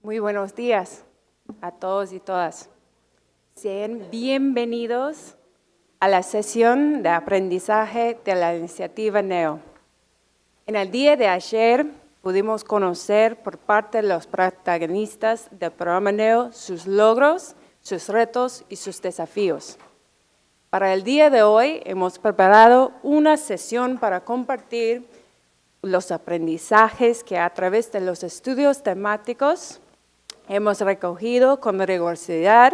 Muy buenos días a todos y todas. Sean bienvenidos a la sesión de aprendizaje de la iniciativa NEO. En el día de ayer pudimos conocer por parte de los protagonistas del programa NEO sus logros, sus retos y sus desafíos. Para el día de hoy hemos preparado una sesión para compartir los aprendizajes que a través de los estudios temáticos hemos recogido con rigurosidad,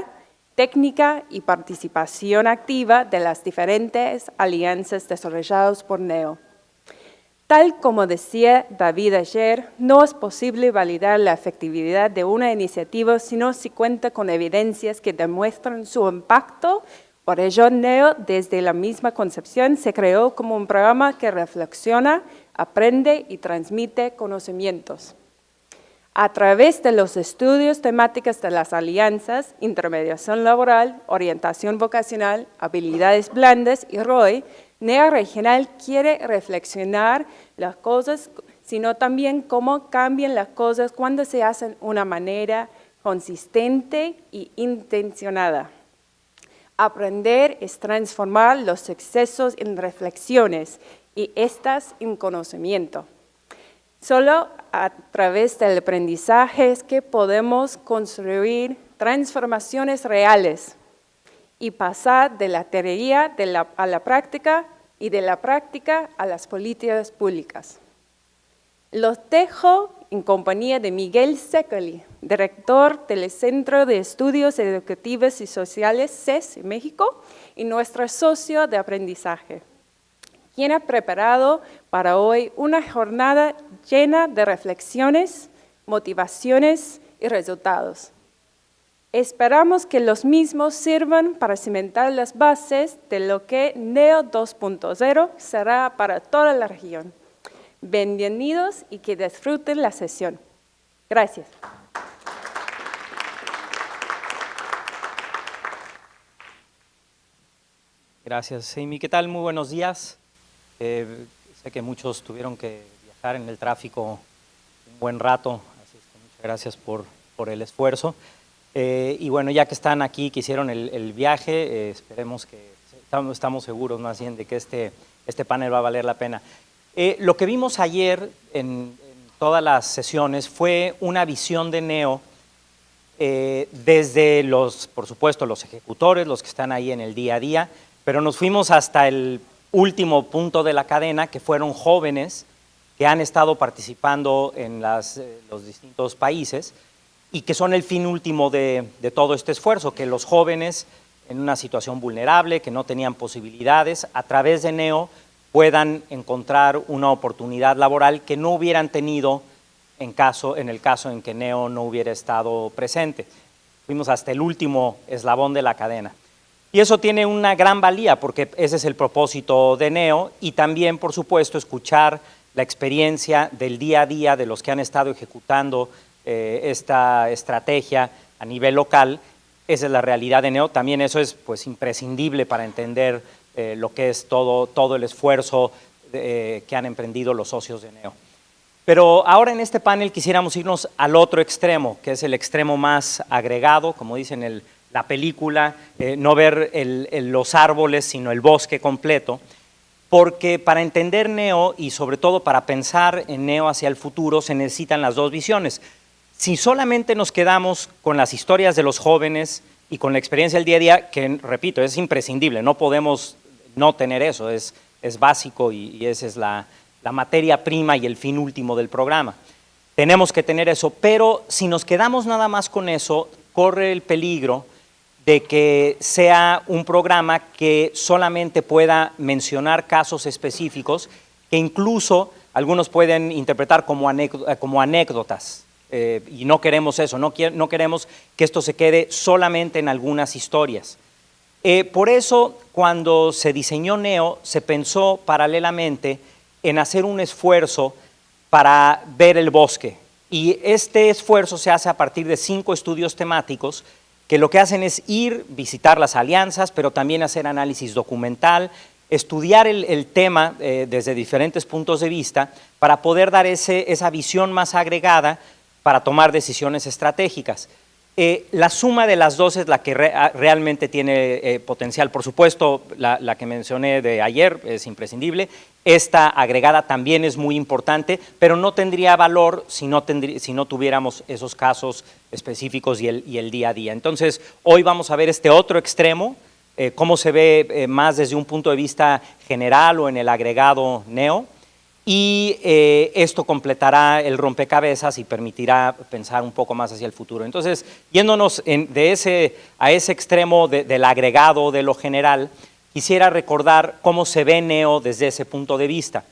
técnica y participación activa de las diferentes alianzas desarrolladas por NEO. Tal como decía David ayer, no es posible validar la efectividad de una iniciativa si no se cuenta con evidencias que demuestran su impacto. Por ello, NEO, desde la misma concepción, se creó como un programa que reflexiona, aprende y transmite conocimientos. A través de los estudios temáticos de las alianzas, intermediación laboral, orientación vocacional, habilidades blandas y ROI, NEO Regional quiere reflexionar las cosas, sino también cómo cambian las cosas cuando se hacen de una manera consistente e intencionada. Aprender es transformar los excesos en reflexiones y estas en conocimiento. Solo a través del aprendizaje es que podemos construir transformaciones reales y pasar de la teoría a la práctica y de la práctica a las políticas públicas. Los dejo en compañía de Miguel Secoli, director del Centro de Estudios Educativos y Sociales CES en México y nuestro socio de aprendizaje, quien ha preparado para hoy una jornada llena de reflexiones, motivaciones y resultados. Esperamos que los mismos sirvan para cimentar las bases de lo que NEO 2.0 será para toda la región. Bienvenidos y que disfruten la sesión. Gracias. Gracias, Amy. ¿Qué tal? Muy buenos días. Sé que muchos tuvieron que viajar en el tráfico un buen rato, así es que muchas gracias por el esfuerzo. Y bueno, ya que están aquí, que hicieron el viaje, esperemos que, estamos seguros más bien de que este panel va a valer la pena. Lo que vimos ayer en todas las sesiones fue una visión de NEO desde por supuesto, los ejecutores, los que están ahí en el día a día, pero nos fuimos hasta el último punto de la cadena, que fueron jóvenes que han estado participando en los distintos países y que son el fin último de todo este esfuerzo, que los jóvenes en una situación vulnerable, que no tenían posibilidades, a través de NEO puedan encontrar una oportunidad laboral que no hubieran tenido en el caso en que NEO no hubiera estado presente. Fuimos hasta el último eslabón de la cadena. Y eso tiene una gran valía porque ese es el propósito de NEO y también, por supuesto, escuchar la experiencia del día a día de los que han estado ejecutando esta estrategia a nivel local. Esa es la realidad de NEO. También eso es pues imprescindible para entender lo que es todo el esfuerzo que han emprendido los socios de NEO. Pero ahora en este panel quisiéramos irnos al otro extremo, que es el extremo más agregado, como dicen la película, no ver los árboles, sino el bosque completo, porque para entender NEO y sobre todo para pensar en NEO hacia el futuro se necesitan las dos visiones. Si solamente nos quedamos con las historias de los jóvenes y con la experiencia del día a día, que repito, es imprescindible, no podemos no tener eso, es básico y esa es la materia prima y el fin último del programa. Tenemos que tener eso, pero si nos quedamos nada más con eso, corre el peligro de que sea un programa que solamente pueda mencionar casos específicos que incluso algunos pueden interpretar como anécdotas. Y no queremos eso, no queremos que esto se quede solamente en algunas historias. Por eso, cuando se diseñó NEO, se pensó paralelamente en hacer un esfuerzo para ver el bosque. Y este esfuerzo se hace a partir de 5 estudios temáticos que lo que hacen es visitar las alianzas, pero también hacer análisis documental, estudiar el tema desde diferentes puntos de vista para poder dar esa visión más agregada para tomar decisiones estratégicas. La suma de las dos es la que realmente tiene potencial. Por supuesto, la que mencioné de ayer es imprescindible. Esta agregada también es muy importante, pero no tendría valor si no tuviéramos esos casos específicos y el día a día. Entonces, hoy vamos a ver este otro extremo, cómo se ve más desde un punto de vista general o en el agregado NEO, y esto completará el rompecabezas y permitirá pensar un poco más hacia el futuro. Entonces, yéndonos a ese extremo del agregado de lo general, quisiera recordar cómo se ve NEO desde ese punto de vista.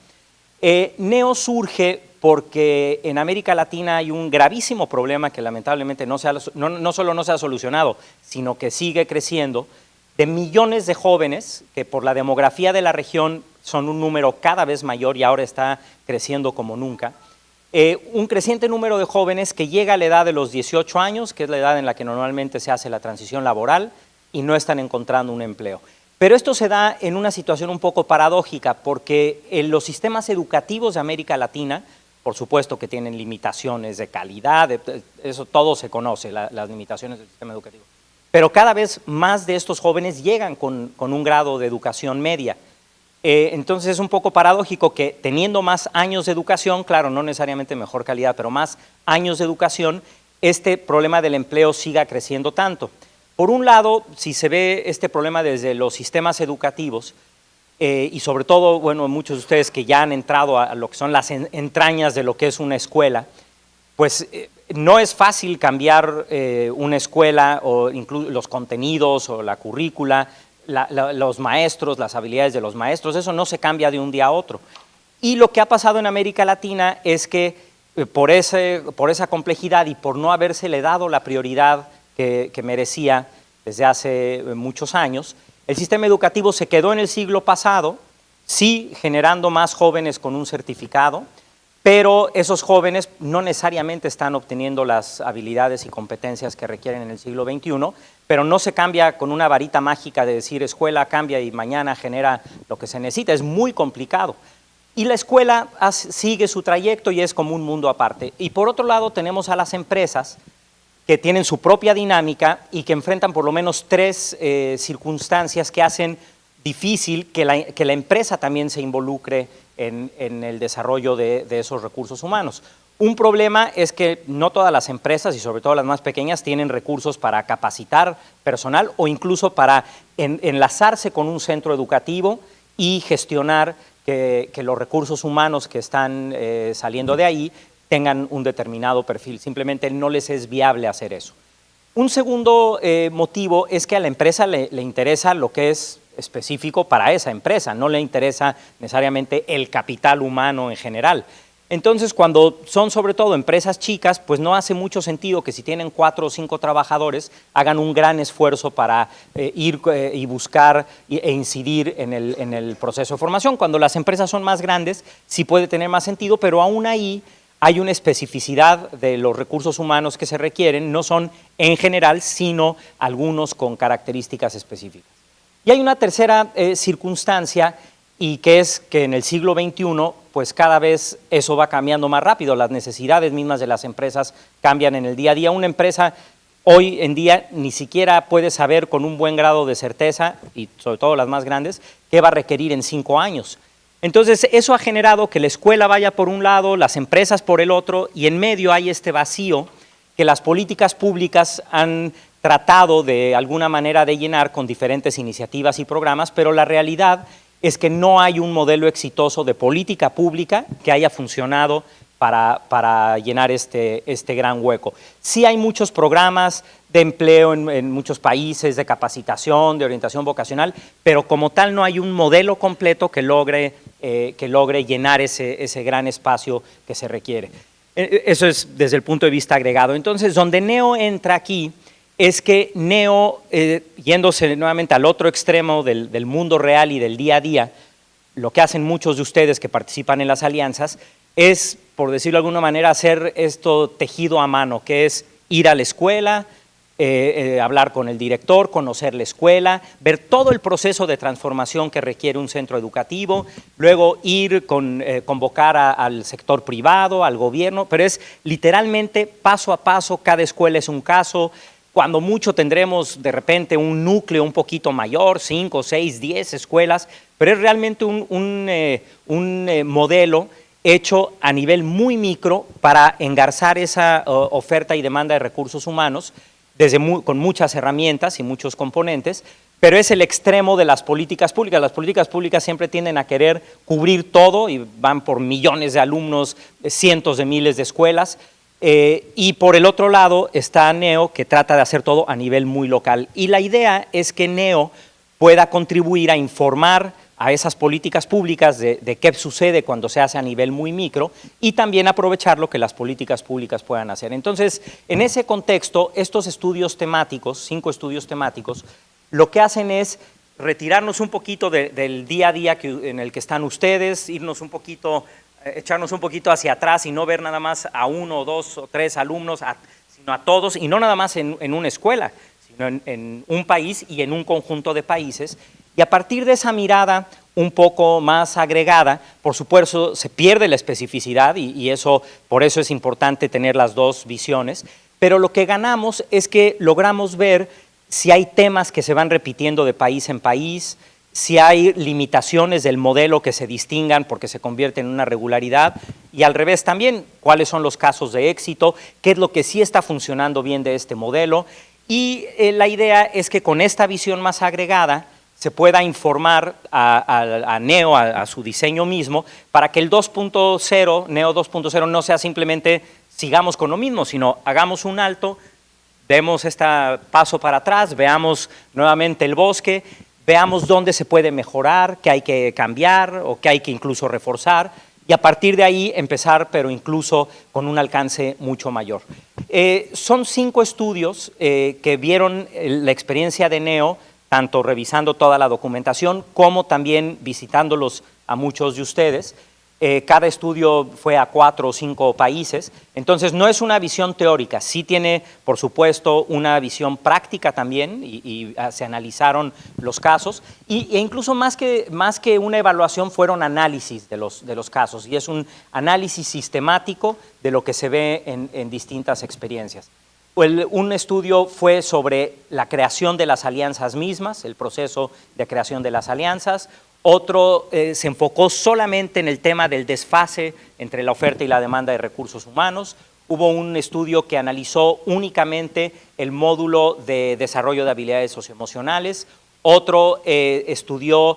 NEO surge porque en América Latina hay un gravísimo problema que lamentablemente no solo no se ha solucionado, sino que sigue creciendo, de millones de jóvenes que por la demografía de la región son un número cada vez mayor y ahora está creciendo como nunca. Un creciente número de jóvenes que llega a la edad de los 18 años, que es la edad en la que normalmente se hace la transición laboral, y no están encontrando un empleo. Pero esto se da en una situación un poco paradójica, porque en los sistemas educativos de América Latina, por supuesto que tienen limitaciones de calidad, eso todo se conoce, las limitaciones del sistema educativo. Pero cada vez más de estos jóvenes llegan con un grado de educación media. Entonces es un poco paradójico que teniendo más años de educación, claro, no necesariamente mejor calidad, pero más años de educación, este problema del empleo siga creciendo tanto. Por un lado, si se ve este problema desde los sistemas educativos, y sobre todo, bueno, muchos de ustedes que ya han entrado a lo que son las entrañas de lo que es una escuela, pues no es fácil cambiar una escuela o incluso los contenidos o la currícula, los maestros, las habilidades de los maestros, eso no se cambia de un día a otro. Y lo que ha pasado en América Latina es que por esa complejidad y por no habérsele dado la prioridad que merecía desde hace muchos años, el sistema educativo se quedó en el siglo pasado, sí generando más jóvenes con un certificado, pero esos jóvenes no necesariamente están obteniendo las habilidades y competencias que requieren en el siglo XXI, pero no se cambia con una varita mágica de decir escuela cambia y mañana genera lo que se necesita, es muy complicado. Y la escuela sigue su trayecto y es como un mundo aparte. Y por otro lado tenemos a las empresas que tienen su propia dinámica y que enfrentan por lo menos tres circunstancias que hacen difícil que la empresa también se involucre en el desarrollo de esos recursos humanos. Un problema es que no todas las empresas, y sobre todo las más pequeñas, tienen recursos para capacitar personal o incluso para enlazarse con un centro educativo y gestionar que los recursos humanos que están saliendo de ahí tengan un determinado perfil. Simplemente no les es viable hacer eso. Un segundo motivo es que a la empresa le interesa lo que es específico para esa empresa, no le interesa necesariamente el capital humano en general. Entonces, cuando son sobre todo empresas chicas, pues no hace mucho sentido que si tienen 4 o 5 trabajadores, hagan un gran esfuerzo para ir y buscar e incidir en el proceso de formación. Cuando las empresas son más grandes, sí puede tener más sentido, pero aún ahí hay una especificidad de los recursos humanos que se requieren, no son en general, sino algunos con características específicas. Y hay una tercera circunstancia, y que es que en el siglo XXI, pues cada vez eso va cambiando más rápido, las necesidades mismas de las empresas cambian en el día a día. Una empresa hoy en día ni siquiera puede saber con un buen grado de certeza, y sobre todo las más grandes, qué va a requerir en 5 años. Entonces eso ha generado que la escuela vaya por un lado, las empresas por el otro, y en medio hay este vacío que las políticas públicas han tratado de alguna manera de llenar con diferentes iniciativas y programas, pero la realidad es que no hay un modelo exitoso de política pública que haya funcionado para llenar este gran hueco. Sí hay muchos programas de empleo en muchos países, de capacitación, de orientación vocacional, pero como tal no hay un modelo completo que logre llenar ese gran espacio que se requiere. Eso es desde el punto de vista agregado. Entonces, donde NEO entra aquí es que NEO, yéndose nuevamente al otro extremo del mundo real y del día a día, lo que hacen muchos de ustedes que participan en las alianzas es, por decirlo de alguna manera, hacer esto tejido a mano, que es ir a la escuela, hablar con el director, conocer la escuela, ver todo el proceso de transformación que requiere un centro educativo, luego ir convocar al sector privado, al gobierno, pero es literalmente paso a paso, cada escuela es un caso. Cuando mucho tendremos de repente un núcleo un poquito mayor, 5, 6, 10 escuelas, pero es realmente un modelo hecho a nivel muy micro para engarzar esa oferta y demanda de recursos humanos con muchas herramientas y muchos componentes, pero es el extremo de las políticas públicas. Las políticas públicas siempre tienden a querer cubrir todo y van por millones de alumnos, cientos de miles de escuelas, y por el otro lado está NEO, que trata de hacer todo a nivel muy local. Y la idea es que NEO pueda contribuir a informar a esas políticas públicas de qué sucede cuando se hace a nivel muy micro y también aprovechar lo que las políticas públicas puedan hacer. Entonces, en ese contexto, estos estudios temáticos, 5 estudios temáticos, lo que hacen es retirarnos un poquito del día a día en el que están ustedes, irnos un poquito, echarnos un poquito hacia atrás y no ver nada más a 1, 2 o 3 alumnos, sino a todos, y no nada más en una escuela, sino en un país y en un conjunto de países. Y a partir de esa mirada un poco más agregada, por supuesto se pierde la especificidad y por eso es importante tener las dos visiones, pero lo que ganamos es que logramos ver si hay temas que se van repitiendo de país en país, si hay limitaciones del modelo que se distingan porque se convierte en una regularidad, y al revés también, cuáles son los casos de éxito, qué es lo que sí está funcionando bien de este modelo, y la idea es que con esta visión más agregada se pueda informar a NEO, a su diseño mismo, para que el 2.0, NEO 2.0 no sea simplemente sigamos con lo mismo, sino hagamos un alto, demos este paso para atrás, veamos nuevamente el bosque, veamos dónde se puede mejorar, qué hay que cambiar o qué hay que incluso reforzar, y a partir de ahí empezar, pero incluso con un alcance mucho mayor. Son 5 estudios que vieron la experiencia de NEO, tanto revisando toda la documentación como también visitándolos a muchos de ustedes. Cada estudio fue a 4 o 5 países, entonces no es una visión teórica, sí tiene, por supuesto, una visión práctica también y se analizaron los casos e incluso más que una evaluación fueron análisis de los casos y es un análisis sistemático de lo que se ve en distintas experiencias. Un estudio fue sobre la creación de las alianzas mismas, el proceso de creación de las alianzas. Otro se enfocó solamente en el tema del desfase entre la oferta y la demanda de recursos humanos. Hubo un estudio que analizó únicamente el módulo de desarrollo de habilidades socioemocionales. Otro estudió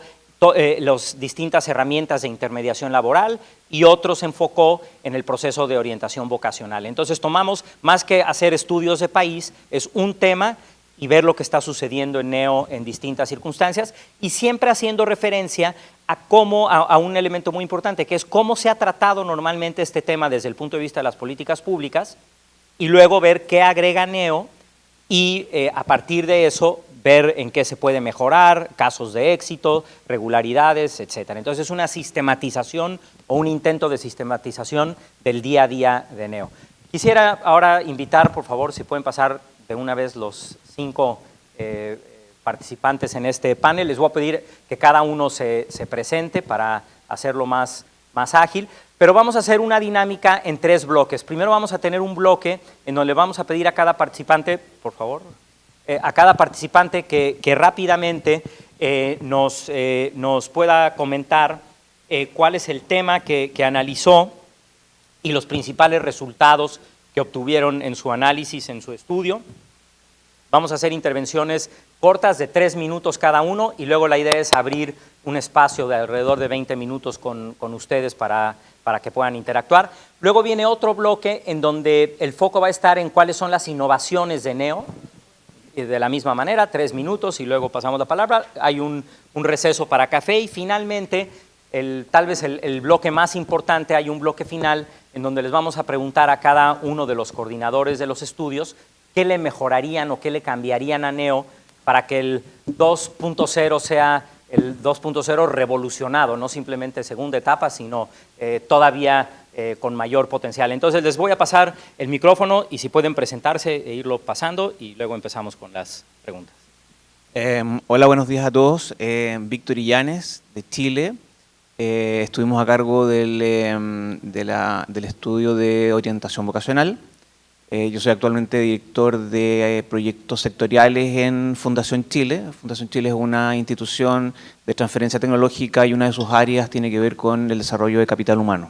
las distintas herramientas de intermediación laboral y otro se enfocó en el proceso de orientación vocacional. Entonces tomamos, más que hacer estudios de país, es un tema y ver lo que está sucediendo en NEO en distintas circunstancias y siempre haciendo referencia a un elemento muy importante, que es cómo se ha tratado normalmente este tema desde el punto de vista de las políticas públicas y luego ver qué agrega NEO y a partir de eso ver en qué se puede mejorar, casos de éxito, regularidades, etcétera. Entonces es una sistematización o un intento de sistematización del día a día de NEO. Quisiera ahora invitar, por favor, si pueden pasar de una vez los 5 participantes en este panel. Les voy a pedir que cada uno se presente para hacerlo más ágil, pero vamos a hacer una dinámica en 3 bloques. Primero vamos a tener un bloque en donde vamos a pedir a cada participante, por favor, a cada participante que rápidamente nos pueda comentar cuál es el tema que analizó y los principales resultados que obtuvieron en su análisis, en su estudio. Vamos a hacer intervenciones cortas de 3 minutos cada uno y luego la idea es abrir un espacio de alrededor de 20 minutos con ustedes para que puedan interactuar. Luego viene otro bloque en donde el foco va a estar en cuáles son las innovaciones de NEO. De la misma manera, 3 minutos y luego pasamos la palabra. Hay un receso para café y finalmente, tal vez el bloque más importante, hay un bloque final en donde les vamos a preguntar a cada uno de los coordinadores de los estudios qué le mejorarían o qué le cambiarían a NEO para que el 2.0 sea el 2.0 revolucionado, no simplemente segunda etapa, sino todavía con mayor potencial. Entonces les voy a pasar el micrófono y si pueden presentarse e irlo pasando y luego empezamos con las preguntas. Hola, buenos días a todos. Víctor Illanes, de Chile. Estuvimos a cargo del estudio de orientación vocacional. Yo soy actualmente director de proyectos sectoriales en Fundación Chile. Fundación Chile es una institución de transferencia tecnológica y una de sus áreas tiene que ver con el desarrollo de capital humano.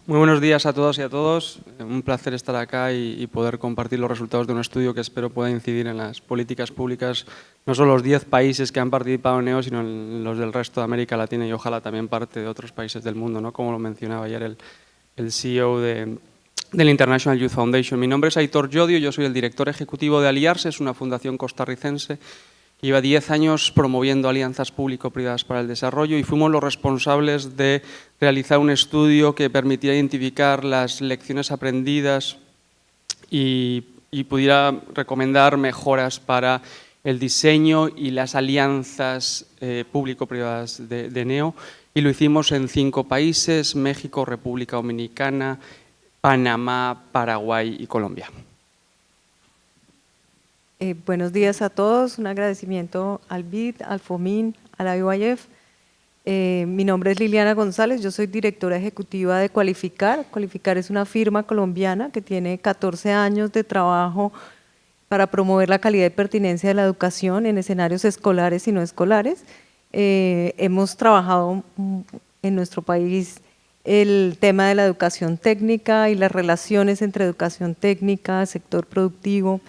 Muy buenos días a todas y a todos. Un placer estar acá y poder compartir los resultados de un estudio que espero pueda incidir en las políticas públicas, no solo los 10 países que han participado en NEO, sino en los del resto de América Latina y ojalá también parte de otros países del mundo, ¿no? Como lo mencionaba ayer el CEO del International Youth Foundation. Mi nombre es Aitor Llodio, yo soy el director ejecutivo de Aliarse, es una fundación costarricense. Lleva 10 años promoviendo alianzas público-privadas para el desarrollo y fuimos los responsables de realizar un estudio que permitiera identificar las lecciones aprendidas y pudiera recomendar mejoras para el diseño y las alianzas público-privadas de NEO. Y lo hicimos en 5 países: México, República Dominicana, Panamá, Paraguay y Colombia. Buenos días a todos, un agradecimiento al BID, al FOMIN, a la UIF. Mi nombre es Liliana González, yo soy directora ejecutiva de Cualificar. Cualificar es una firma colombiana que tiene 14 años de trabajo para promover la calidad y pertinencia de la educación en escenarios escolares y no escolares. Hemos trabajado en nuestro país el tema de la educación técnica y las relaciones entre educación técnica, sector productivo,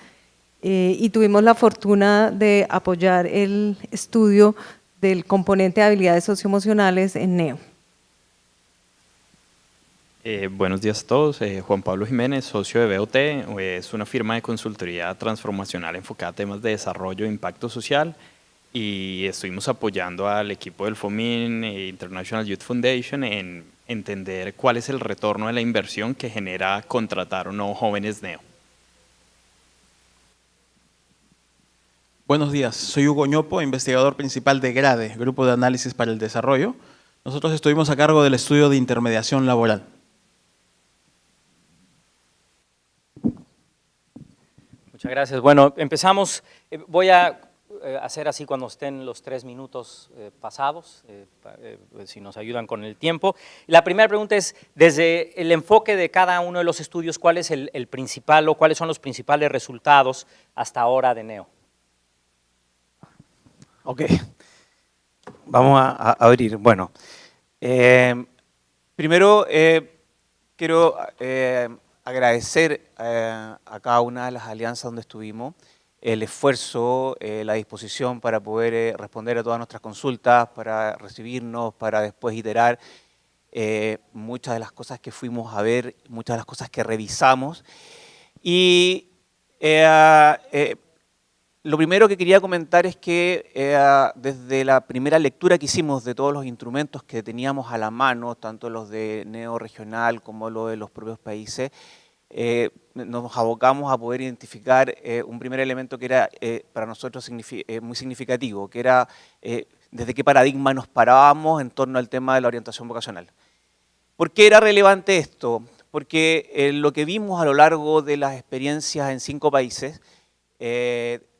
y tuvimos la fortuna de apoyar el estudio del componente de habilidades socioemocionales en NEO. Buenos días a todos, Juan Pablo Jiménez, socio de BOT, es una firma de consultoría transformacional enfocada a temas de desarrollo e impacto social y estuvimos apoyando al equipo del FOMIN International Youth Foundation en entender cuál es el retorno de la inversión que genera contratar o no jóvenes NEO. Buenos días, soy Hugo Ñopo, investigador principal de GRADE, Grupo de Análisis para el Desarrollo. Nosotros estuvimos a cargo del estudio de intermediación laboral. Muchas gracias. Bueno, empezamos. Voy a hacer así cuando estén los 3 minutos pasados, si nos ayudan con el tiempo. La primera pregunta es, desde el enfoque de cada uno de los estudios, ¿cuál es el principal o cuáles son los principales resultados hasta ahora de NEO? Ok, vamos a abrir. Bueno, primero quiero agradecer a cada una de las alianzas donde estuvimos, el esfuerzo, la disposición para poder responder a todas nuestras consultas, para recibirnos, para después iterar muchas de las cosas que fuimos a ver, muchas de las cosas que revisamos. Y lo primero que quería comentar es que desde la primera lectura que hicimos de todos los instrumentos que teníamos a la mano, tanto los de NEO regional como los de los propios países, nos abocamos a poder identificar un primer elemento que era para nosotros muy significativo, que era desde qué paradigma nos parábamos en torno al tema de la orientación vocacional. ¿Por qué era relevante esto? Porque lo que vimos a lo largo de las experiencias en 5 países,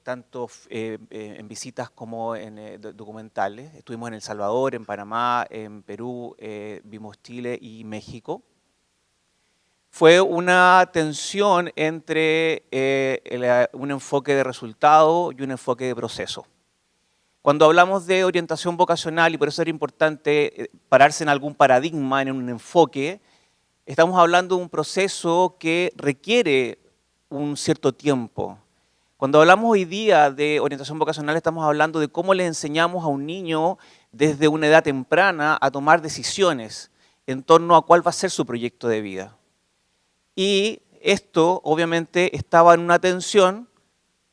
tanto en visitas como en documentales, estuvimos en El Salvador, en Panamá, en Perú, vimos Chile y México, fue una tensión entre un enfoque de resultado y un enfoque de proceso. Cuando hablamos de orientación vocacional, y por eso era importante pararse en algún paradigma, en un enfoque, estamos hablando de un proceso que requiere un cierto tiempo. Cuando hablamos hoy día de orientación vocacional, estamos hablando de cómo le enseñamos a un niño desde una edad temprana a tomar decisiones en torno a cuál va a ser su proyecto de vida. Y esto, obviamente, estaba en una tensión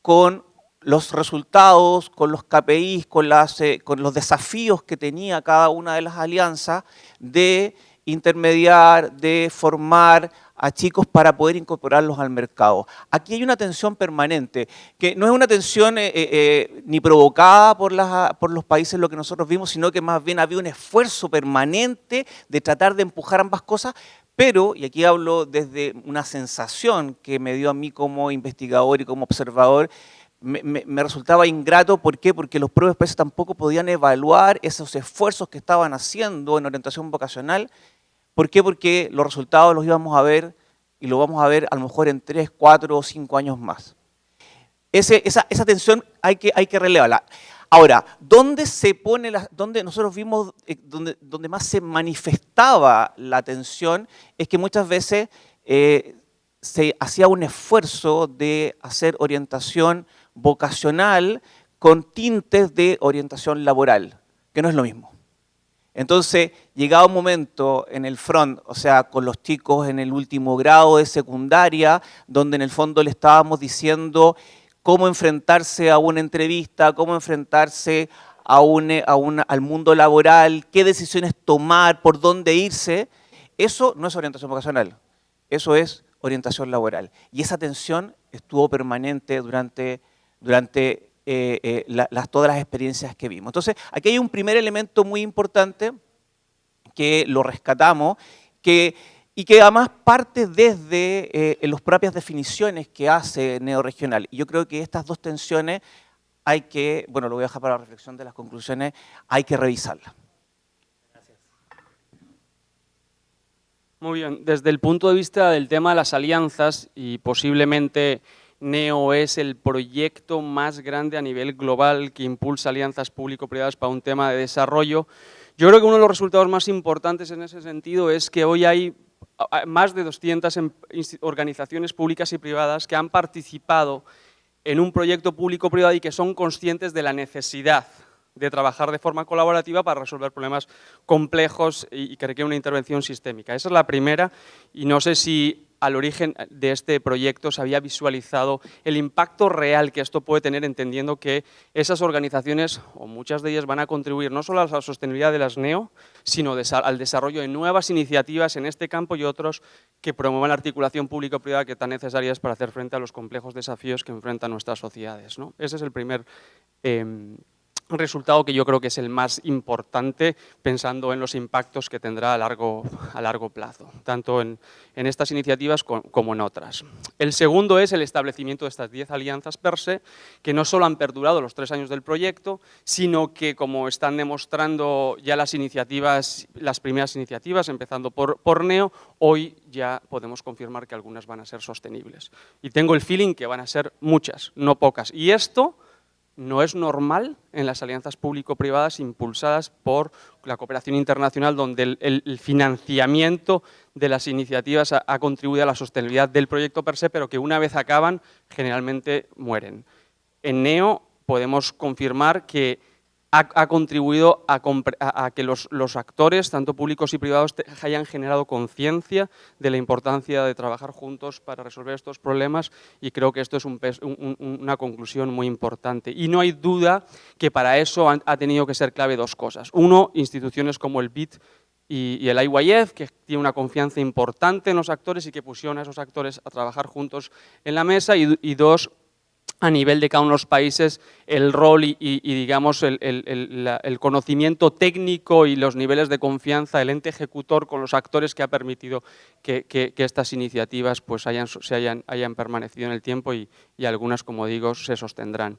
con los resultados, con los KPIs, con los desafíos que tenía cada una de las alianzas de intermediar, de formar a chicos para poder incorporarlos al mercado. Aquí hay una tensión permanente, que no es una tensión ni provocada por los países lo que nosotros vimos, sino que más bien había un esfuerzo permanente de tratar de empujar ambas cosas, pero, y aquí hablo desde una sensación que me dio a mí como investigador y como observador, me resultaba ingrato. ¿Por qué? Porque los propios países tampoco podían evaluar esos esfuerzos que estaban haciendo en orientación vocacional. ¿Por qué? Porque los resultados los íbamos a ver y lo vamos a ver a lo mejor en 3, 4 o 5 años más. Esa tensión hay que relevarla. Ahora, ¿dónde se pone donde nosotros vimos, donde más se manifestaba la tensión, es que muchas veces se hacía un esfuerzo de hacer orientación vocacional con tintes de orientación laboral, que no es lo mismo. Entonces, llegaba un momento en el front, o sea, con los chicos en el último grado de secundaria, donde en el fondo le estábamos diciendo cómo enfrentarse a una entrevista, cómo enfrentarse al mundo laboral, qué decisiones tomar, por dónde irse. Eso no es orientación vocacional, eso es orientación laboral. Y esa tensión estuvo permanente durante todas las experiencias que vimos. Entonces, aquí hay un primer elemento muy importante que lo rescatamos, y que además parte desde las propias definiciones que hace Neoregional. Y yo creo que estas dos tensiones hay que, bueno, lo voy a dejar para la reflexión de las conclusiones, hay que revisarlas. Muy bien, desde el punto de vista del tema de las alianzas, y posiblemente NEO es el proyecto más grande a nivel global que impulsa alianzas público-privadas para un tema de desarrollo, yo creo que uno de los resultados más importantes en ese sentido es que hoy hay más de 200 organizaciones públicas y privadas que han participado en un proyecto público-privado y que son conscientes de la necesidad de trabajar de forma colaborativa para resolver problemas complejos y que requieren una intervención sistémica. Esa es la primera, y no sé si al origen de este proyecto se había visualizado el impacto real que esto puede tener, entendiendo que esas organizaciones, o muchas de ellas, van a contribuir no solo a la sostenibilidad de las NEO, sino al desarrollo de nuevas iniciativas en este campo y otros que promuevan la articulación público-privada que tan necesaria es para hacer frente a los complejos desafíos que enfrentan nuestras sociedades, ¿no? Ese es el primer resultado, que yo creo que es el más importante, pensando en los impactos que tendrá a largo plazo, tanto en estas iniciativas como en otras. El segundo es el establecimiento de estas 10 alianzas per se, que no solo han perdurado los 3 años del proyecto, sino que, como están demostrando ya las primeras iniciativas, empezando por NEO, hoy ya podemos confirmar que algunas van a ser sostenibles. Y tengo el feeling que van a ser muchas, no pocas. Y esto no es normal en las alianzas público-privadas impulsadas por la cooperación internacional, donde el financiamiento de las iniciativas ha contribuido a la sostenibilidad del proyecto per se, pero que una vez acaban, generalmente mueren. En NEO podemos confirmar que ha contribuido a que los actores, tanto públicos y privados, hayan generado conciencia de la importancia de trabajar juntos para resolver estos problemas, y creo que esto es una conclusión muy importante. Y no hay duda que para eso ha tenido que ser clave 2 cosas. Uno, instituciones como el BID y el IYF, que tiene una confianza importante en los actores y que pusieron a esos actores a trabajar juntos en la mesa, y 2, a nivel de cada uno de los países, el rol y digamos, el conocimiento técnico y los niveles de confianza del ente ejecutor con los actores, que ha permitido que estas iniciativas pues hayan permanecido en el tiempo, y algunas, como digo, se sostendrán.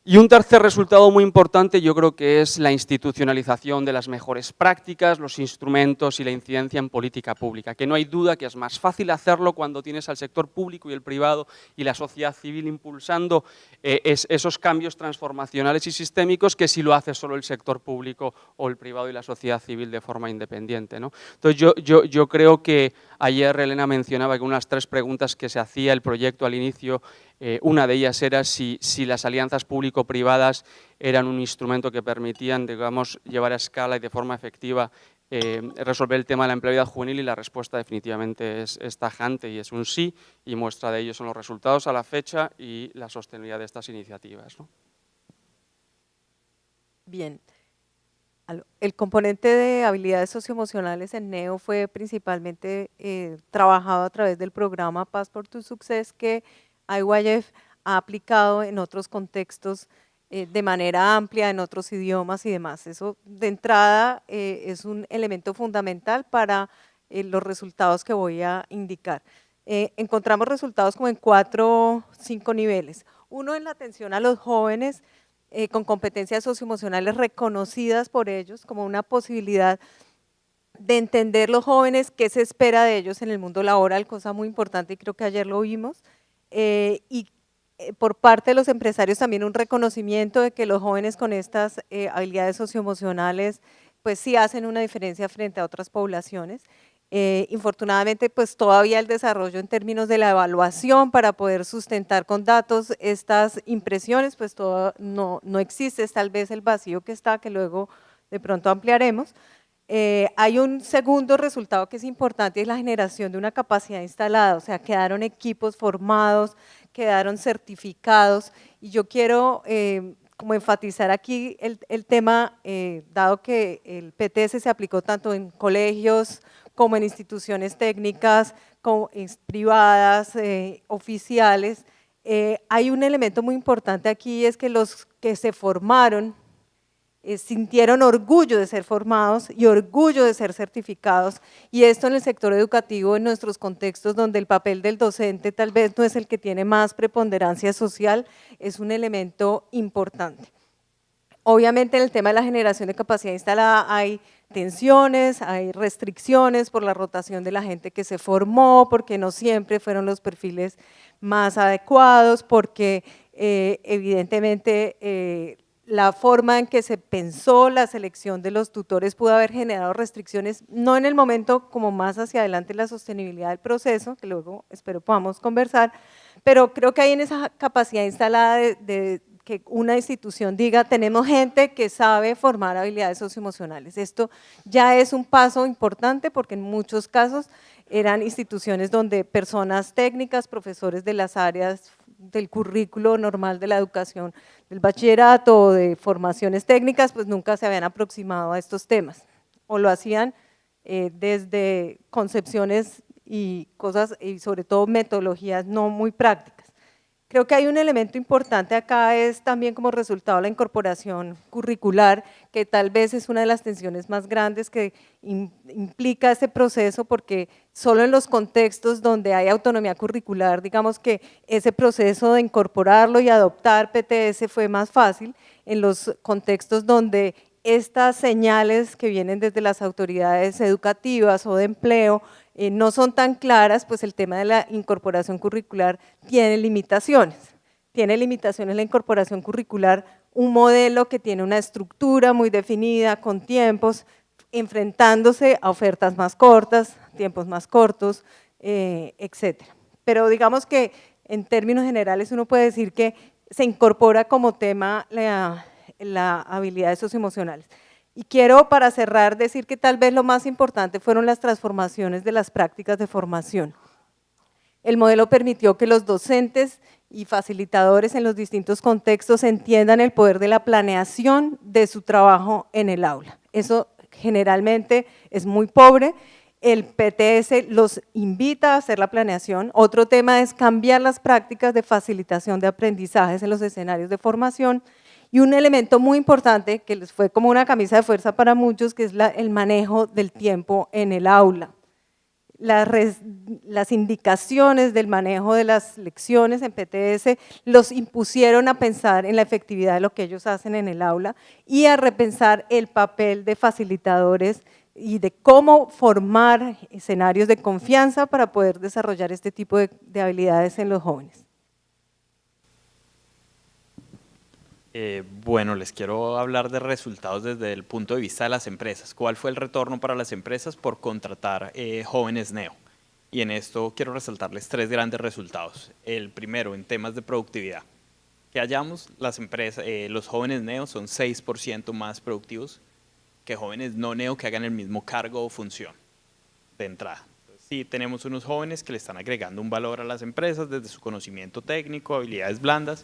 Y un tercer resultado muy importante, yo creo que es la institucionalización de las mejores prácticas, los instrumentos y la incidencia en política pública, que no hay duda que es más fácil hacerlo cuando tienes al sector público y el privado y la sociedad civil impulsando esos cambios transformacionales y sistémicos, que si lo hace solo el sector público o el privado y la sociedad civil de forma independiente, ¿no? Entonces yo creo que ayer Elena mencionaba que unas 3 preguntas que se hacía el proyecto al inicio, una de ellas era si las alianzas público-privadas eran un instrumento que permitían, digamos, llevar a escala y de forma efectiva resolver el tema de la empleabilidad juvenil, y la respuesta definitivamente es tajante y es un sí, y muestra de ello son los resultados a la fecha y la sostenibilidad de estas iniciativas, ¿no? Bien. El componente de habilidades socioemocionales en NEO fue principalmente trabajado a través del programa Passport to Success que IYF ha aplicado en otros contextos de manera amplia, en otros idiomas y demás. Eso de entrada es un elemento fundamental para los resultados que voy a indicar. Encontramos resultados como en 4 o 5 niveles. Uno en la atención a los jóvenes, con competencias socioemocionales reconocidas por ellos como una posibilidad de entender los jóvenes qué se espera de ellos en el mundo laboral, cosa muy importante y creo que ayer lo vimos, y por parte de los empresarios también un reconocimiento de que los jóvenes con estas habilidades socioemocionales pues sí hacen una diferencia frente a otras poblaciones. Infortunadamente, pues todavía el desarrollo en términos de la evaluación para poder sustentar con datos estas impresiones, pues todo no existe, es tal vez el vacío que está, que luego de pronto ampliaremos. Hay un segundo resultado que es importante, es la generación de una capacidad instalada, o sea, quedaron equipos formados, quedaron certificados, y yo quiero como enfatizar aquí el tema, dado que el PTS se aplicó tanto en colegios, como en instituciones técnicas, como privadas, oficiales. Hay un elemento muy importante aquí, es que los que se formaron sintieron orgullo de ser formados y orgullo de ser certificados, y esto en el sector educativo, en nuestros contextos donde el papel del docente tal vez no es el que tiene más preponderancia social, es un elemento importante. Obviamente en el tema de la generación de capacidad instalada hay tensiones, hay restricciones por la rotación de la gente que se formó, porque no siempre fueron los perfiles más adecuados, porque evidentemente la forma en que se pensó la selección de los tutores pudo haber generado restricciones, no en el momento como más hacia adelante la sostenibilidad del proceso, que luego espero podamos conversar, pero creo que hay en esa capacidad instalada de que una institución diga, tenemos gente que sabe formar habilidades socioemocionales. Esto ya es un paso importante porque en muchos casos eran instituciones donde personas técnicas, profesores de las áreas del currículo normal de la educación, del bachillerato o de formaciones técnicas, pues nunca se habían aproximado a estos temas, o lo hacían desde concepciones y cosas, y sobre todo metodologías no muy prácticas. Creo que hay un elemento importante acá, es también como resultado la incorporación curricular, que tal vez es una de las tensiones más grandes que implica este proceso, porque solo en los contextos donde hay autonomía curricular, digamos que ese proceso de incorporarlo y adoptar PTS fue más fácil. En los contextos donde estas señales que vienen desde las autoridades educativas o de empleo no son tan claras, pues el tema de la incorporación curricular tiene limitaciones. Tiene limitaciones la incorporación curricular, un modelo que tiene una estructura muy definida, con tiempos, enfrentándose a ofertas más cortas, tiempos más cortos, etcétera. Pero digamos que en términos generales uno puede decir que se incorpora como tema la habilidades socioemocionales. Y quiero, para cerrar, decir que tal vez lo más importante fueron las transformaciones de las prácticas de formación. El modelo permitió que los docentes y facilitadores en los distintos contextos entiendan el poder de la planeación de su trabajo en el aula. Eso generalmente es muy pobre. El PTS los invita a hacer la planeación. Otro tema es cambiar las prácticas de facilitación de aprendizajes en los escenarios de formación. Y un elemento muy importante que les fue como una camisa de fuerza para muchos, que es el manejo del tiempo en el aula. Las indicaciones del manejo de las lecciones en PTS los impusieron a pensar en la efectividad de lo que ellos hacen en el aula y a repensar el papel de facilitadores y de cómo formar escenarios de confianza para poder desarrollar este tipo de habilidades en los jóvenes. Bueno, les quiero hablar de resultados desde el punto de vista de las empresas. ¿Cuál fue el retorno para las empresas por contratar jóvenes NEO? Y en esto quiero resaltarles 3 grandes resultados. El primero, en temas de productividad. Que hallamos, las empresas, los jóvenes NEO son 6% más productivos que jóvenes no NEO que hagan el mismo cargo o función de entrada. Entonces, sí, tenemos unos jóvenes que le están agregando un valor a las empresas desde su conocimiento técnico, habilidades blandas,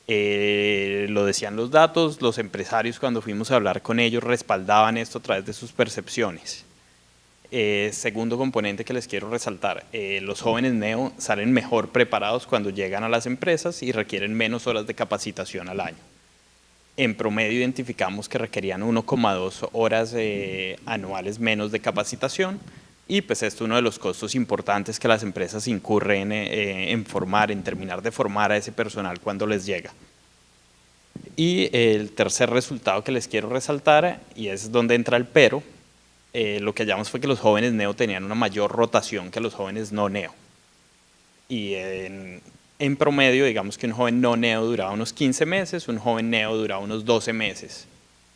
Lo decían los datos, los empresarios cuando fuimos a hablar con ellos respaldaban esto a través de sus percepciones. Segundo componente que les quiero resaltar, los jóvenes neo salen mejor preparados cuando llegan a las empresas y requieren menos horas de capacitación al año. En promedio identificamos que requerían 1,2 horas anuales menos de capacitación y pues esto es uno de los costos importantes que las empresas incurren en terminar de formar a ese personal cuando les llega. Y el tercer resultado que les quiero resaltar, y es donde entra el pero, lo que hallamos fue que los jóvenes neo tenían una mayor rotación que los jóvenes no neo. Y en promedio, digamos que un joven no neo duraba unos 15 meses, un joven neo duraba unos 12 meses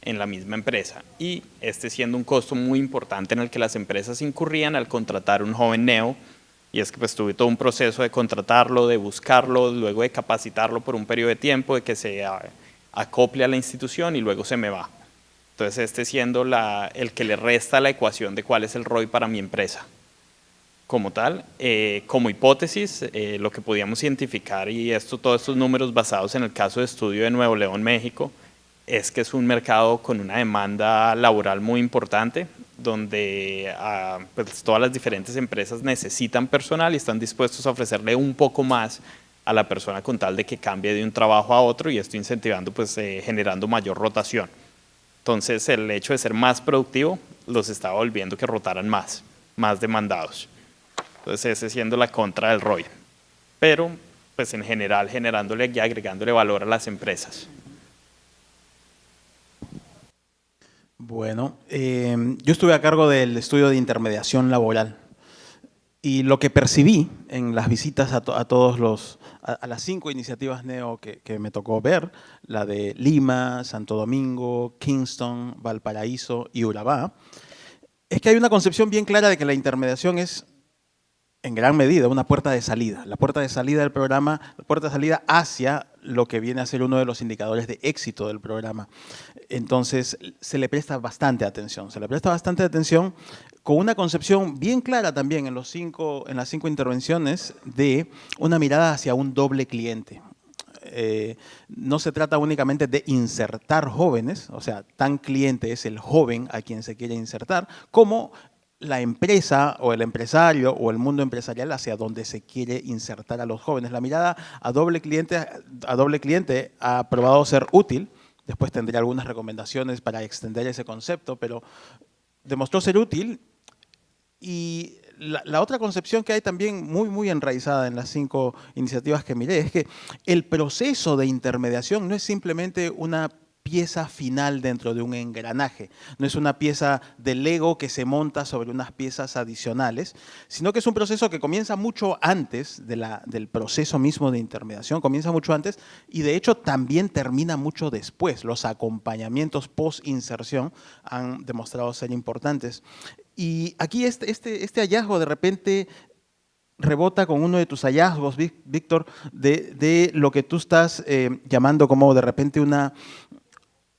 en la misma empresa. Y este siendo un costo muy importante en el que las empresas incurrían al contratar un joven neo, y es que pues tuve todo un proceso de contratarlo, de buscarlo, luego de capacitarlo por un periodo de tiempo, de que se acople a la institución y luego se me va. Entonces este siendo el que le resta la ecuación de cuál es el ROI para mi empresa. Como tal, como hipótesis, lo que podíamos identificar, y todos estos números basados en el caso de estudio de Nuevo León, México, es que es un mercado con una demanda laboral muy importante, donde pues, todas las diferentes empresas necesitan personal y están dispuestos a ofrecerle un poco más a la persona con tal de que cambie de un trabajo a otro, y esto incentivando, pues generando mayor rotación. Entonces el hecho de ser más productivo los estaba volviendo que rotaran más demandados. Entonces ese siendo la contra del ROI, pero pues en general generándole y agregándole valor a las empresas. Bueno, yo estuve a cargo del estudio de intermediación laboral y lo que percibí en las visitas a todos a las 5 iniciativas NEO que me tocó ver, la de Lima, Santo Domingo, Kingston, Valparaíso y Urabá, es que hay una concepción bien clara de que la intermediación es en gran medida una puerta de salida, la puerta de salida del programa, la puerta de salida hacia lo que viene a ser uno de los indicadores de éxito del programa. Entonces, se le presta bastante atención, con una concepción bien clara también en las 5 intervenciones de una mirada hacia un doble cliente. No se trata únicamente de insertar jóvenes, o sea, tan cliente es el joven a quien se quiere insertar, como la empresa o el empresario o el mundo empresarial hacia donde se quiere insertar a los jóvenes. La mirada a doble cliente ha probado ser útil. Después tendré algunas recomendaciones para extender ese concepto, pero demostró ser útil. Y la otra concepción que hay también muy enraizada en las 5 iniciativas que miré es que el proceso de intermediación no es simplemente una pieza final dentro de un engranaje, no es una pieza de Lego que se monta sobre unas piezas adicionales, sino que es un proceso que comienza mucho antes del proceso mismo de intermediación, comienza mucho antes y de hecho también termina mucho después. Los acompañamientos post-inserción han demostrado ser importantes. Y aquí este hallazgo de repente rebota con uno de tus hallazgos, Víctor, de lo que tú estás llamando como de repente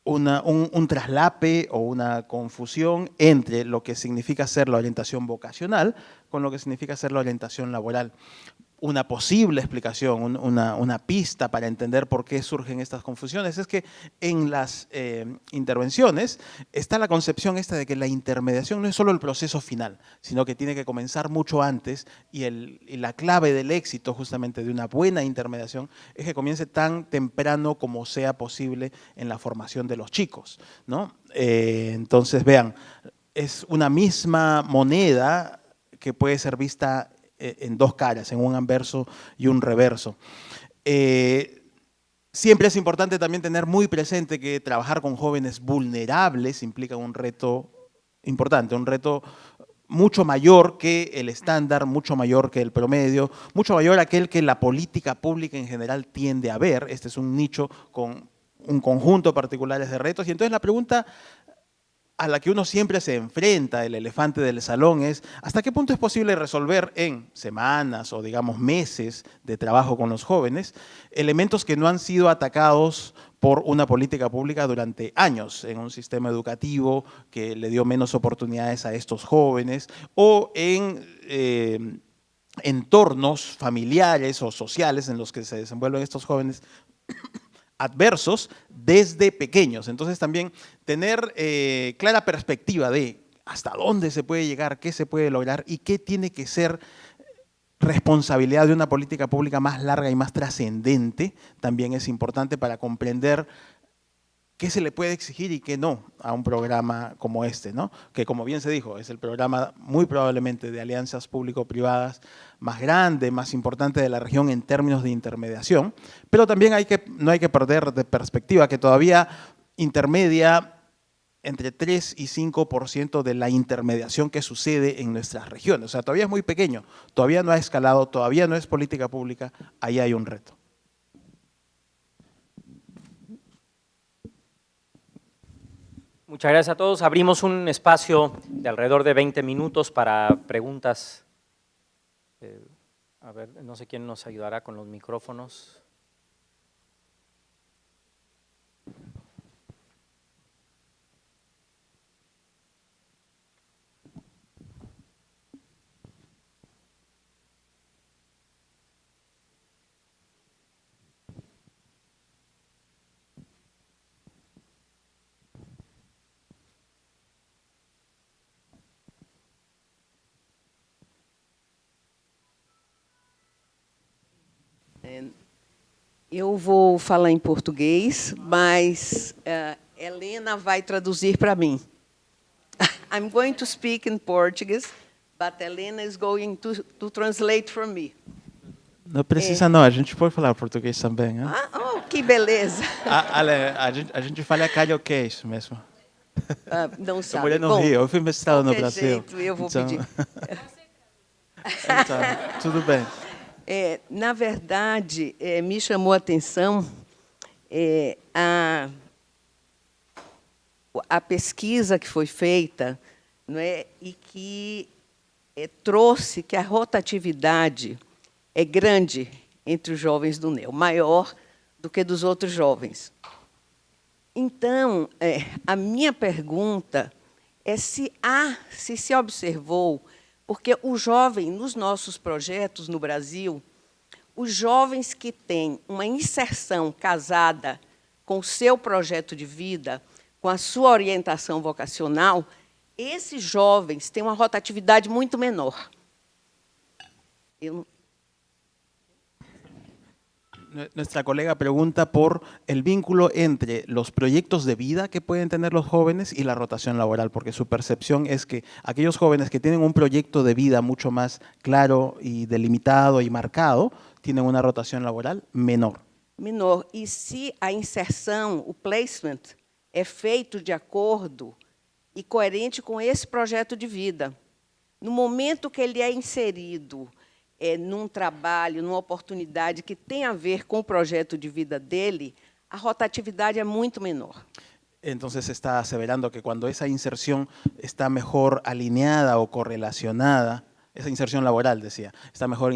un traslape o una confusión entre lo que significa ser la orientación vocacional con lo que significa ser la orientación laboral. Una posible explicación, una pista para entender por qué surgen estas confusiones es que en las intervenciones está la concepción esta de que la intermediación no es solo el proceso final, sino que tiene que comenzar mucho antes y la clave del éxito justamente de una buena intermediación es que comience tan temprano como sea posible en la formación de los chicos, ¿no? Entonces, vean, es una misma moneda que puede ser vista en 2 caras, en un anverso y un reverso. Siempre es importante también tener muy presente que trabajar con jóvenes vulnerables implica un reto importante, un reto mucho mayor que el estándar, mucho mayor que el promedio, mucho mayor aquel que la política pública en general tiende a ver. Este es un nicho con un conjunto particulares de retos. Y entonces la pregunta a la que uno siempre se enfrenta, el elefante del salón, es ¿hasta qué punto es posible resolver en semanas o digamos meses de trabajo con los jóvenes elementos que no han sido atacados por una política pública durante años en un sistema educativo que le dio menos oportunidades a estos jóvenes o en entornos familiares o sociales en los que se desenvuelven estos jóvenes adversos desde pequeños. Entonces también tener clara perspectiva de hasta dónde se puede llegar, qué se puede lograr y qué tiene que ser responsabilidad de una política pública más larga y más trascendente también es importante para comprender qué se le puede exigir y qué no a un programa como este, ¿no? Que como bien se dijo, es el programa muy probablemente de alianzas público-privadas más grande, más importante de la región en términos de intermediación, pero también no hay que perder de perspectiva que todavía intermedia entre 3 y 5% de la intermediación que sucede en nuestras regiones. O sea, todavía es muy pequeño, todavía no ha escalado, todavía no es política pública, ahí hay un reto. Muchas gracias a todos. Abrimos un espacio de alrededor de 20 minutos para preguntas. A ver, no sé quién nos ayudará con los micrófonos. Eu vou falar em português, mas Helena vai traduzir para mim. I'm going to speak in Portuguese, but Helena is going to translate for me. Não precisa não, a gente pode falar português também. Né? Ah, oh, que beleza! A gente fala carioquês mesmo. Não Eu sabe. morei no Bom, Rio, eu fui mestrado no qualquer Brasil. jeito, eu vou pedir. Então, tudo bem. Na verdade, me chamou a atenção a pesquisa que foi feita, não é, e que trouxe que a rotatividade é grande entre os jovens do NEO, maior do que dos outros jovens. Então, a minha pergunta é se se observou, porque o jovem, nos nossos projetos no Brasil, os jovens que têm uma inserção casada com o seu projeto de vida, com a sua orientação vocacional, esses jovens têm uma rotatividade muito menor. Nuestra colega pregunta por el vínculo entre los proyectos de vida que pueden tener los jóvenes y la rotación laboral, porque su percepción es que aquellos jóvenes que tienen un proyecto de vida mucho más claro y delimitado y marcado, tienen una rotación laboral menor. Menor. E se a inserção, o placement, é feito de acordo e coerente com esse projeto de vida. No momento que ele é inserido num trabalho, numa oportunidade que tem a ver com o projeto de vida dele, a rotatividade é muito menor. Entonces se está aseverando que cuando esa inserción está mejor alineada o correlacionada, esa inserción laboral, decía, está mejor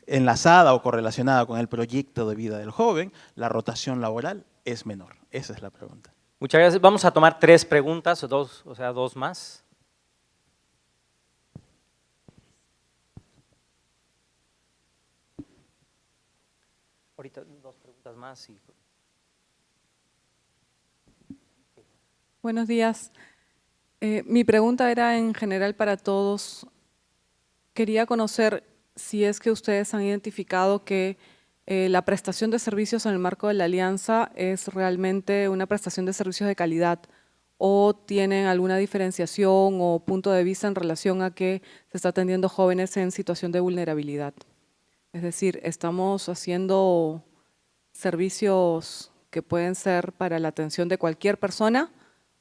enlazada o correlacionada con el proyecto de vida del joven, la rotación laboral es menor. Esa es la pregunta. Muchas gracias. Vamos a tomar 3 preguntas, o sea, 2 más. Ahorita 2 preguntas más. Buenos días. Mi pregunta era en general para todos. Quería conocer si es que ustedes han identificado que la prestación de servicios en el marco de la alianza es realmente una prestación de servicios de calidad o tienen alguna diferenciación o punto de vista en relación a que se está atendiendo jóvenes en situación de vulnerabilidad. Es decir, estamos haciendo servicios que pueden ser para la atención de cualquier persona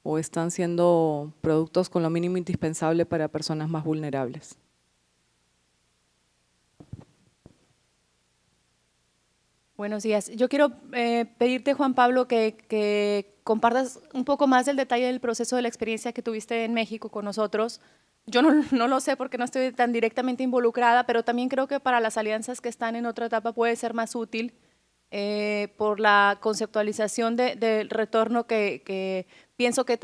o están siendo productos con lo mínimo indispensable para personas más vulnerables. Buenos días. Yo quiero pedirte, Juan Pablo, que compartas un poco más del detalle del proceso de la experiencia que tuviste en México con nosotros. Yo no lo sé porque no estoy tan directamente involucrada, pero también creo que para las alianzas que están en otra etapa puede ser más útil por la conceptualización del retorno que pienso que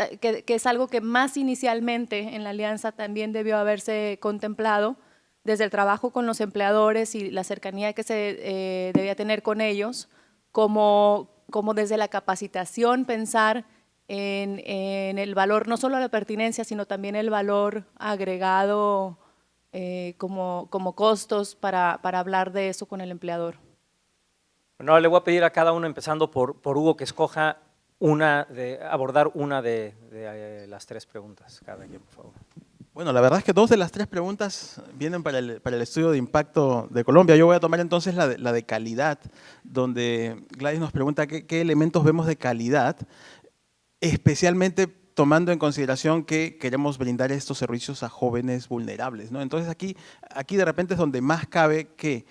es algo que más inicialmente en la alianza también debió haberse contemplado desde el trabajo con los empleadores y la cercanía que se debía tener con ellos, como desde la capacitación pensar en el valor, no solo la pertinencia, sino también el valor agregado como costos para hablar de eso con el empleador. Bueno, le voy a pedir a cada uno, empezando por Hugo, que escoja abordar una de las tres preguntas, cada quien, por favor. Bueno, la verdad es que 2 de las 3 preguntas vienen para el estudio de impacto de Colombia. Yo voy a tomar entonces la de calidad, donde Gladys nos pregunta qué elementos vemos de calidad, especialmente tomando en consideración que queremos brindar estos servicios a jóvenes vulnerables, ¿no? Entonces aquí de repente es donde más cabe que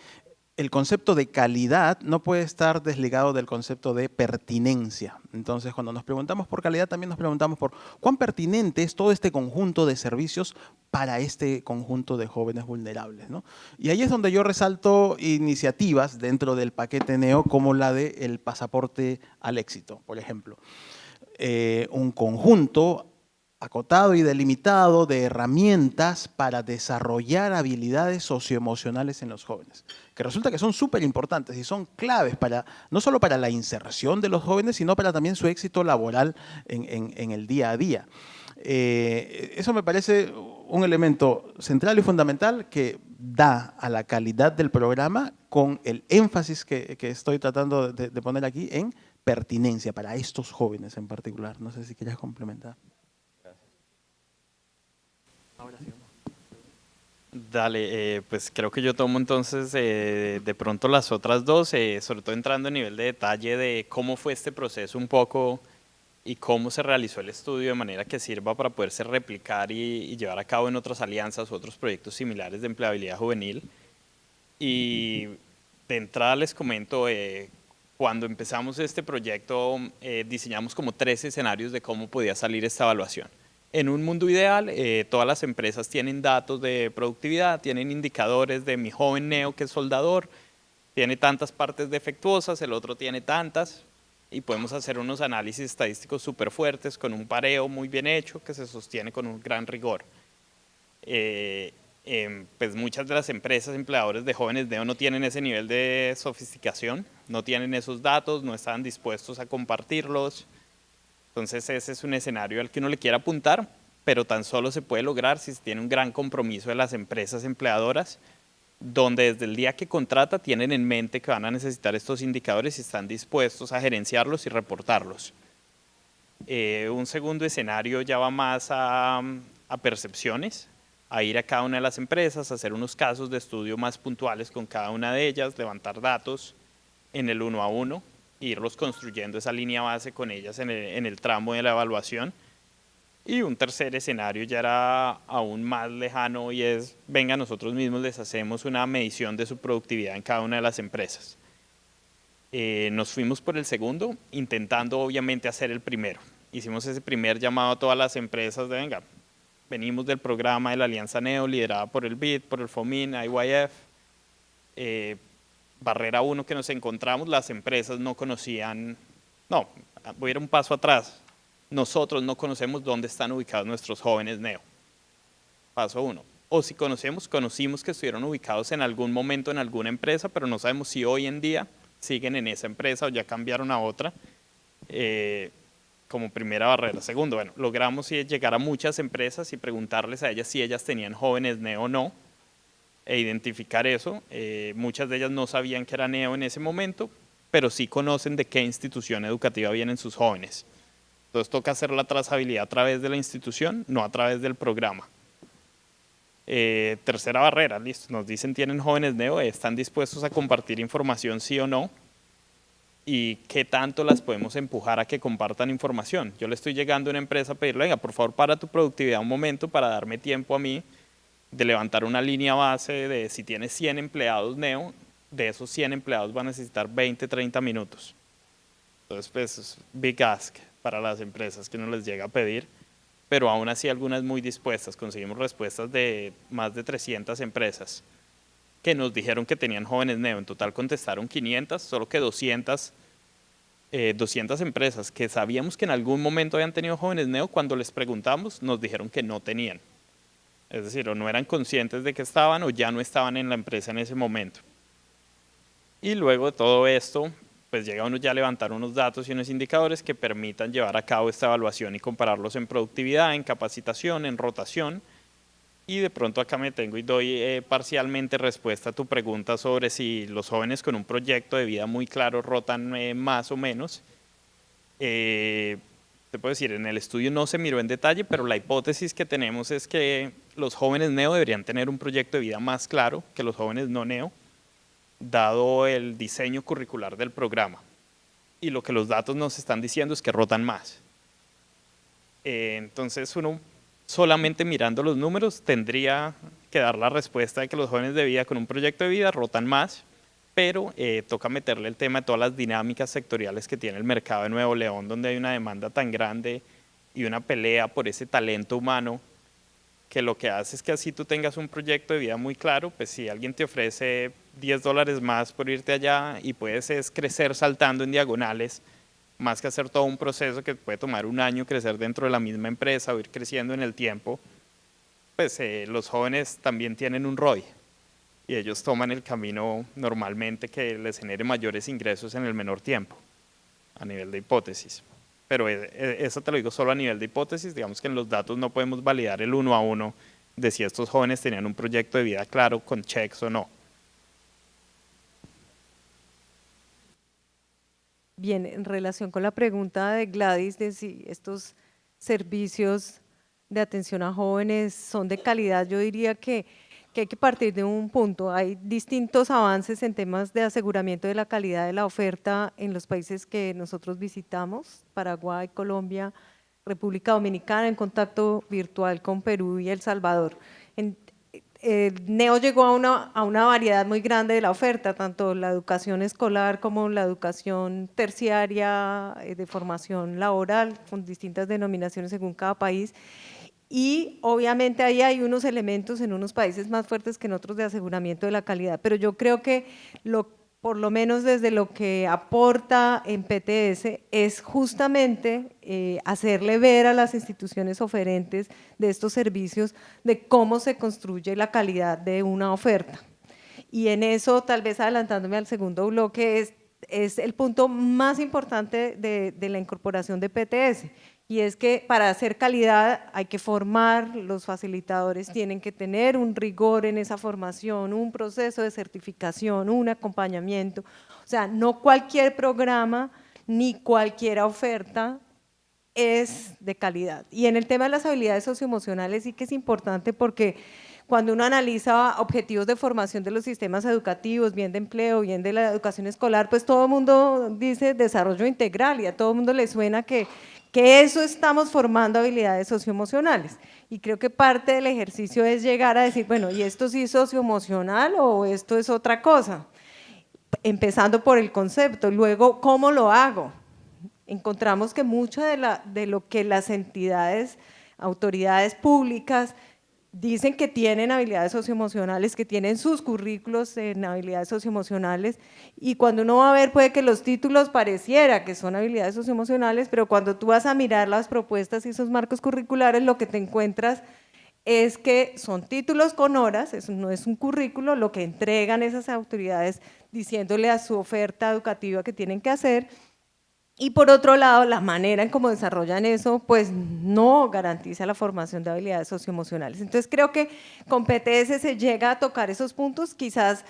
el concepto de calidad no puede estar desligado del concepto de pertinencia. Entonces, cuando nos preguntamos por calidad, también nos preguntamos por cuán pertinente es todo este conjunto de servicios para este conjunto de jóvenes vulnerables, ¿no? Y ahí es donde yo resalto iniciativas dentro del paquete NEO, como la del pasaporte al éxito, por ejemplo. Un conjunto acotado y delimitado de herramientas para desarrollar habilidades socioemocionales en los jóvenes, que resulta que son súper importantes y son claves no solo para la inserción de los jóvenes, sino para también su éxito laboral en el día a día. Eso me parece un elemento central y fundamental que da a la calidad del programa, con el énfasis que estoy tratando de poner aquí en pertinencia para estos jóvenes en particular. No sé si quieres complementar. Dale, pues creo que yo tomo entonces de pronto las otras dos, sobre todo entrando en nivel de detalle de cómo fue este proceso un poco y cómo se realizó el estudio de manera que sirva para poderse replicar y llevar a cabo en otras alianzas u otros proyectos similares de empleabilidad juvenil. Y de entrada les comento, cuando empezamos este proyecto diseñamos como 3 escenarios de cómo podía salir esta evaluación. En un mundo ideal, todas las empresas tienen datos de productividad, tienen indicadores de mi joven neo que es soldador, tiene tantas partes defectuosas, el otro tiene tantas, y podemos hacer unos análisis estadísticos súper fuertes con un pareo muy bien hecho que se sostiene con un gran rigor. Pues muchas de las empresas empleadores de jóvenes neo no tienen ese nivel de sofisticación, no tienen esos datos, no están dispuestos a compartirlos. Entonces ese es un escenario al que uno le quiere apuntar, pero tan solo se puede lograr si se tiene un gran compromiso de las empresas empleadoras, donde desde el día que contrata tienen en mente que van a necesitar estos indicadores y están dispuestos a gerenciarlos y reportarlos. Un segundo escenario ya va más a percepciones, a ir a cada una de las empresas, hacer unos casos de estudio más puntuales con cada una de ellas, levantar datos en el 1 a 1, irlos construyendo esa línea base con ellas en el tramo de la evaluación. Y un tercer escenario ya era aún más lejano y es, venga, nosotros mismos les hacemos una medición de su productividad en cada una de las empresas. Nos fuimos por el segundo, intentando obviamente hacer el primero. Hicimos ese primer llamado a todas las empresas de, venga, venimos del programa de la Alianza NEO, liderada por el BID, por el FOMIN, IYF. Barrera 1 que nos encontramos, las empresas no conocían, no, voy a ir un paso atrás, nosotros no conocemos dónde están ubicados nuestros jóvenes neo. Paso 1. O si conocimos que estuvieron ubicados en algún momento en alguna empresa, pero no sabemos si hoy en día siguen en esa empresa o ya cambiaron a otra, como primera barrera. Segundo, bueno, logramos llegar a muchas empresas y preguntarles a ellas si ellas tenían jóvenes neo o no, e identificar eso. Muchas de ellas no sabían que era neo en ese momento, pero sí conocen de qué institución educativa vienen sus jóvenes. Entonces toca hacer la trazabilidad a través de la institución, no a través del programa. Tercera barrera, listo, nos dicen tienen jóvenes neo, están dispuestos a compartir información sí o no, y qué tanto las podemos empujar a que compartan información. Yo le estoy llegando a una empresa a pedirle, venga, por favor para tu productividad un momento para darme tiempo a mí de levantar una línea base de si tienes 100 empleados neo, de esos 100 empleados van a necesitar 20, 30 minutos. Entonces, pues, es big ask para las empresas que uno les llega a pedir, pero aún así algunas muy dispuestas. Conseguimos respuestas de más de 300 empresas que nos dijeron que tenían jóvenes neo. En total contestaron 500, solo que 200 empresas que sabíamos que en algún momento habían tenido jóvenes neo, cuando les preguntamos nos dijeron que no tenían. Es decir, o no eran conscientes de que estaban o ya no estaban en la empresa en ese momento. Y luego de todo esto, pues llega uno ya a levantar unos datos y unos indicadores que permitan llevar a cabo esta evaluación y compararlos en productividad, en capacitación, en rotación. Y de pronto acá me tengo y doy parcialmente respuesta a tu pregunta sobre si los jóvenes con un proyecto de vida muy claro rotan más o menos. Te puedo decir, en el estudio no se miró en detalle, pero la hipótesis que tenemos es que los jóvenes neo deberían tener un proyecto de vida más claro que los jóvenes no neo, dado el diseño curricular del programa. Y lo que los datos nos están diciendo es que rotan más. Entonces uno solamente mirando los números tendría que dar la respuesta de que los jóvenes de vida con un proyecto de vida rotan más, pero toca meterle el tema de todas las dinámicas sectoriales que tiene el mercado de Nuevo León, donde hay una demanda tan grande y una pelea por ese talento humano, que lo que hace es que así tú tengas un proyecto de vida muy claro, pues si alguien te ofrece $10 más por irte allá y puedes es crecer saltando en diagonales, más que hacer todo un proceso que puede tomar un año crecer dentro de la misma empresa o ir creciendo en el tiempo, pues los jóvenes también tienen un ROI y ellos toman el camino normalmente que les genere mayores ingresos en el menor tiempo, a nivel de hipótesis. Pero eso te lo digo solo a nivel de hipótesis, digamos que en los datos no podemos validar el 1 a 1 de si estos jóvenes tenían un proyecto de vida claro con checks o no. Bien, en relación con la pregunta de Gladys de si estos servicios de atención a jóvenes son de calidad, yo diría que hay que partir de un punto. Hay distintos avances en temas de aseguramiento de la calidad de la oferta en los países que nosotros visitamos, Paraguay, Colombia, República Dominicana, en contacto virtual con Perú y El Salvador. NEO llegó a una variedad muy grande de la oferta, tanto la educación escolar como la educación terciaria de formación laboral, con distintas denominaciones según cada país. Y obviamente ahí hay unos elementos en unos países más fuertes que en otros de aseguramiento de la calidad, pero yo creo que por lo menos desde lo que aporta en PTS es justamente hacerle ver a las instituciones oferentes de estos servicios de cómo se construye la calidad de una oferta. Y en eso, tal vez adelantándome al segundo bloque, es el punto más importante de la incorporación de PTS, y es que para hacer calidad hay que formar, los facilitadores tienen que tener un rigor en esa formación, un proceso de certificación, un acompañamiento. O sea, no cualquier programa ni cualquier oferta es de calidad. Y en el tema de las habilidades socioemocionales sí que es importante, porque cuando uno analiza objetivos de formación de los sistemas educativos, bien de empleo, bien de la educación escolar, pues todo el mundo dice desarrollo integral y a todo el mundo le suena que eso estamos formando habilidades socioemocionales. Y creo que parte del ejercicio es llegar a decir, bueno, ¿y esto sí es socioemocional o esto es otra cosa? Empezando por el concepto, luego, ¿cómo lo hago? Encontramos que mucho de lo que las entidades, autoridades públicas dicen que tienen habilidades socioemocionales, que tienen sus currículos en habilidades socioemocionales, y cuando uno va a ver puede que los títulos pareciera que son habilidades socioemocionales, pero cuando tú vas a mirar las propuestas y esos marcos curriculares, lo que te encuentras es que son títulos con horas, eso no es un currículo, lo que entregan esas autoridades diciéndole a su oferta educativa que tienen que hacer. Y por otro lado, la manera en cómo desarrollan eso, pues no garantiza la formación de habilidades socioemocionales. Entonces creo que con PTS se llega a tocar esos puntos, quizás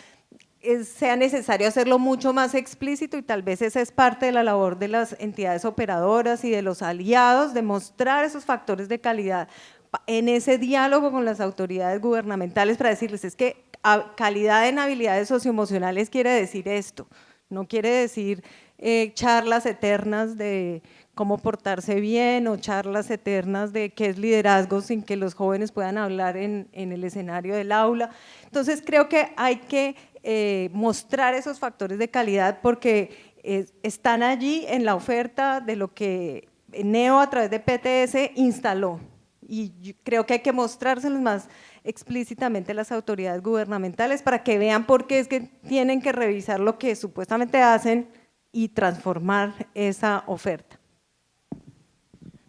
sea necesario hacerlo mucho más explícito, y tal vez esa es parte de la labor de las entidades operadoras y de los aliados, de mostrar esos factores de calidad en ese diálogo con las autoridades gubernamentales para decirles, es que calidad en habilidades socioemocionales quiere decir esto, no quiere decir charlas eternas de cómo portarse bien o charlas eternas de qué es liderazgo sin que los jóvenes puedan hablar en el escenario del aula. Entonces creo que hay que mostrar esos factores de calidad porque están allí en la oferta de lo que NEO a través de PTS instaló, y yo creo que hay que mostrárselos más explícitamente a las autoridades gubernamentales para que vean por qué es que tienen que revisar lo que supuestamente hacen y transformar esa oferta.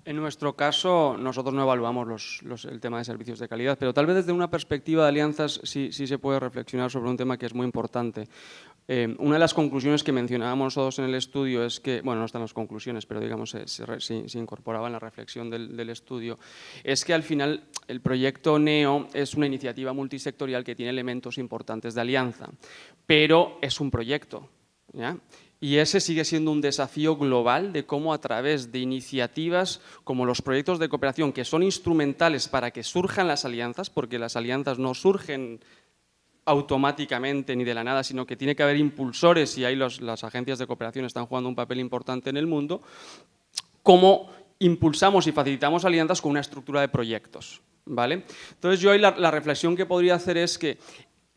En nuestro caso, nosotros no evaluamos el tema de servicios de calidad, pero tal vez desde una perspectiva de alianzas sí se puede reflexionar sobre un tema que es muy importante. Una de las conclusiones que mencionábamos todos en el estudio es que, bueno, no están las conclusiones, pero digamos se incorporaba en la reflexión del estudio, es que al final el proyecto NEO es una iniciativa multisectorial que tiene elementos importantes de alianza, pero es un proyecto, ¿ya? Y ese sigue siendo un desafío global de cómo a través de iniciativas como los proyectos de cooperación, que son instrumentales para que surjan las alianzas, porque las alianzas no surgen automáticamente ni de la nada, sino que tiene que haber impulsores y ahí las agencias de cooperación están jugando un papel importante en el mundo, cómo impulsamos y facilitamos alianzas con una estructura de proyectos, ¿vale? Entonces yo ahí la reflexión que podría hacer es que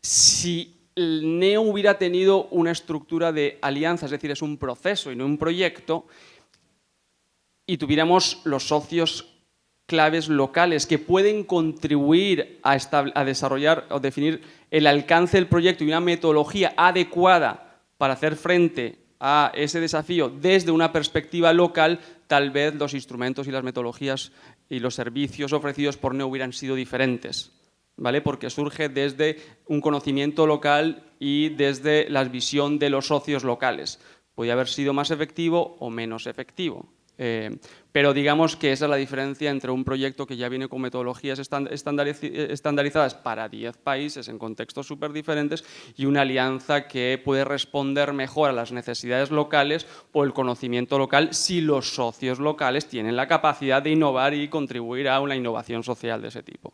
si el NEO hubiera tenido una estructura de alianza, es decir, es un proceso y no un proyecto, y tuviéramos los socios claves locales que pueden contribuir a desarrollar o definir el alcance del proyecto y una metodología adecuada para hacer frente a ese desafío desde una perspectiva local, tal vez los instrumentos y las metodologías y los servicios ofrecidos por NEO hubieran sido diferentes, ¿vale? Porque surge desde un conocimiento local y desde la visión de los socios locales. Podría haber sido más efectivo o menos efectivo. Pero digamos que esa es la diferencia entre un proyecto que ya viene con metodologías estandarizadas para 10 países en contextos súper diferentes y una alianza que puede responder mejor a las necesidades locales o el conocimiento local si los socios locales tienen la capacidad de innovar y contribuir a una innovación social de ese tipo.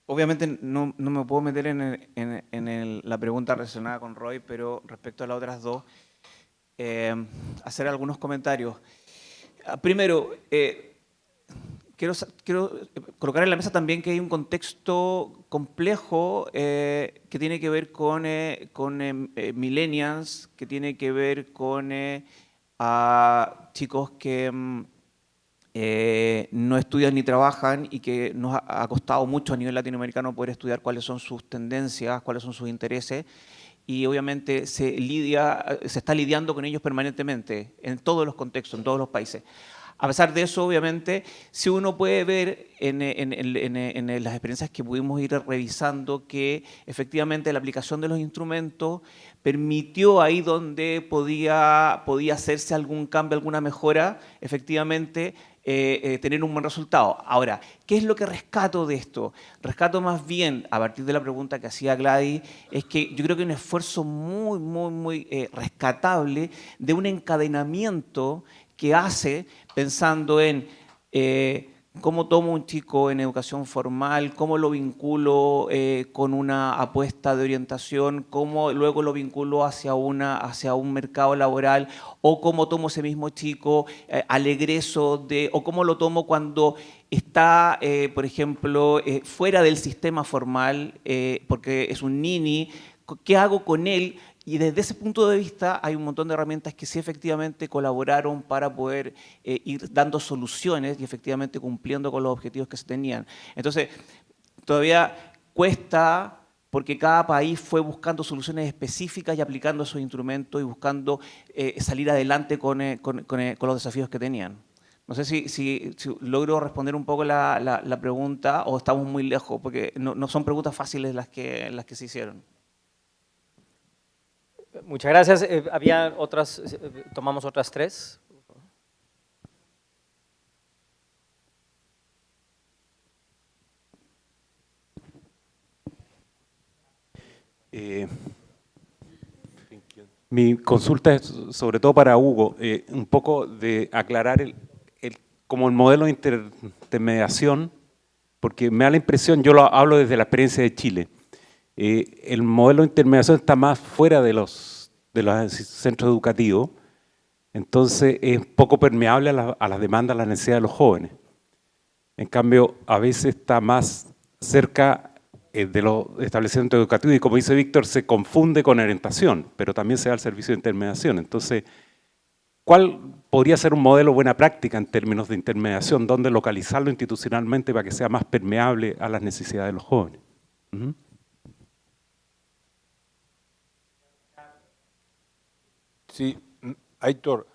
Obviamente no me puedo meter en la pregunta relacionada con Roy, pero respecto a las otras dos, hacer algunos comentarios. Primero, quiero colocar en la mesa también que hay un contexto complejo que tiene que ver con millennials, que tiene que ver con a chicos que no estudian ni trabajan y que nos ha costado mucho a nivel latinoamericano poder estudiar cuáles son sus tendencias, cuáles son sus intereses, y obviamente se está lidiando con ellos permanentemente en todos los contextos, en todos los países. A pesar de eso, obviamente, si uno puede ver en las experiencias que pudimos ir revisando que efectivamente la aplicación de los instrumentos permitió ahí donde podía hacerse algún cambio, alguna mejora, efectivamente tener un buen resultado. Ahora, ¿qué es lo que rescato de esto? Rescato más bien, a partir de la pregunta que hacía Gladys, es que yo creo que hay un esfuerzo muy rescatable de un encadenamiento que hace pensando en cómo tomo un chico en educación formal, cómo lo vinculo con una apuesta de orientación, cómo luego lo vinculo hacia un mercado laboral, o cómo tomo ese mismo chico al egreso o cómo lo tomo cuando está, por ejemplo, fuera del sistema formal, porque es un nini. ¿Qué hago con él? Y desde ese punto de vista hay un montón de herramientas que sí efectivamente colaboraron para poder ir dando soluciones y efectivamente cumpliendo con los objetivos que se tenían. Entonces, todavía cuesta porque cada país fue buscando soluciones específicas y aplicando esos instrumentos y buscando salir adelante con los desafíos que tenían. No sé si logro responder un poco la pregunta o estamos muy lejos, porque no son preguntas fáciles las que se hicieron. Muchas gracias. Había otras, tomamos otras tres. Mi consulta es sobre todo para Hugo, un poco de aclarar como el modelo de intermediación, porque me da la impresión, yo lo hablo desde la experiencia de Chile, el modelo de intermediación está más fuera de los centros educativos, entonces es poco permeable a las demandas, a las necesidades de los jóvenes. En cambio, a veces está más cerca de los establecimientos educativos y, como dice Víctor, se confunde con orientación, pero también se da el servicio de intermediación. Entonces, ¿cuál podría ser un modelo buena práctica en términos de intermediación? ¿Dónde localizarlo institucionalmente para que sea más permeable a las necesidades de los jóvenes? Sí, Aitor,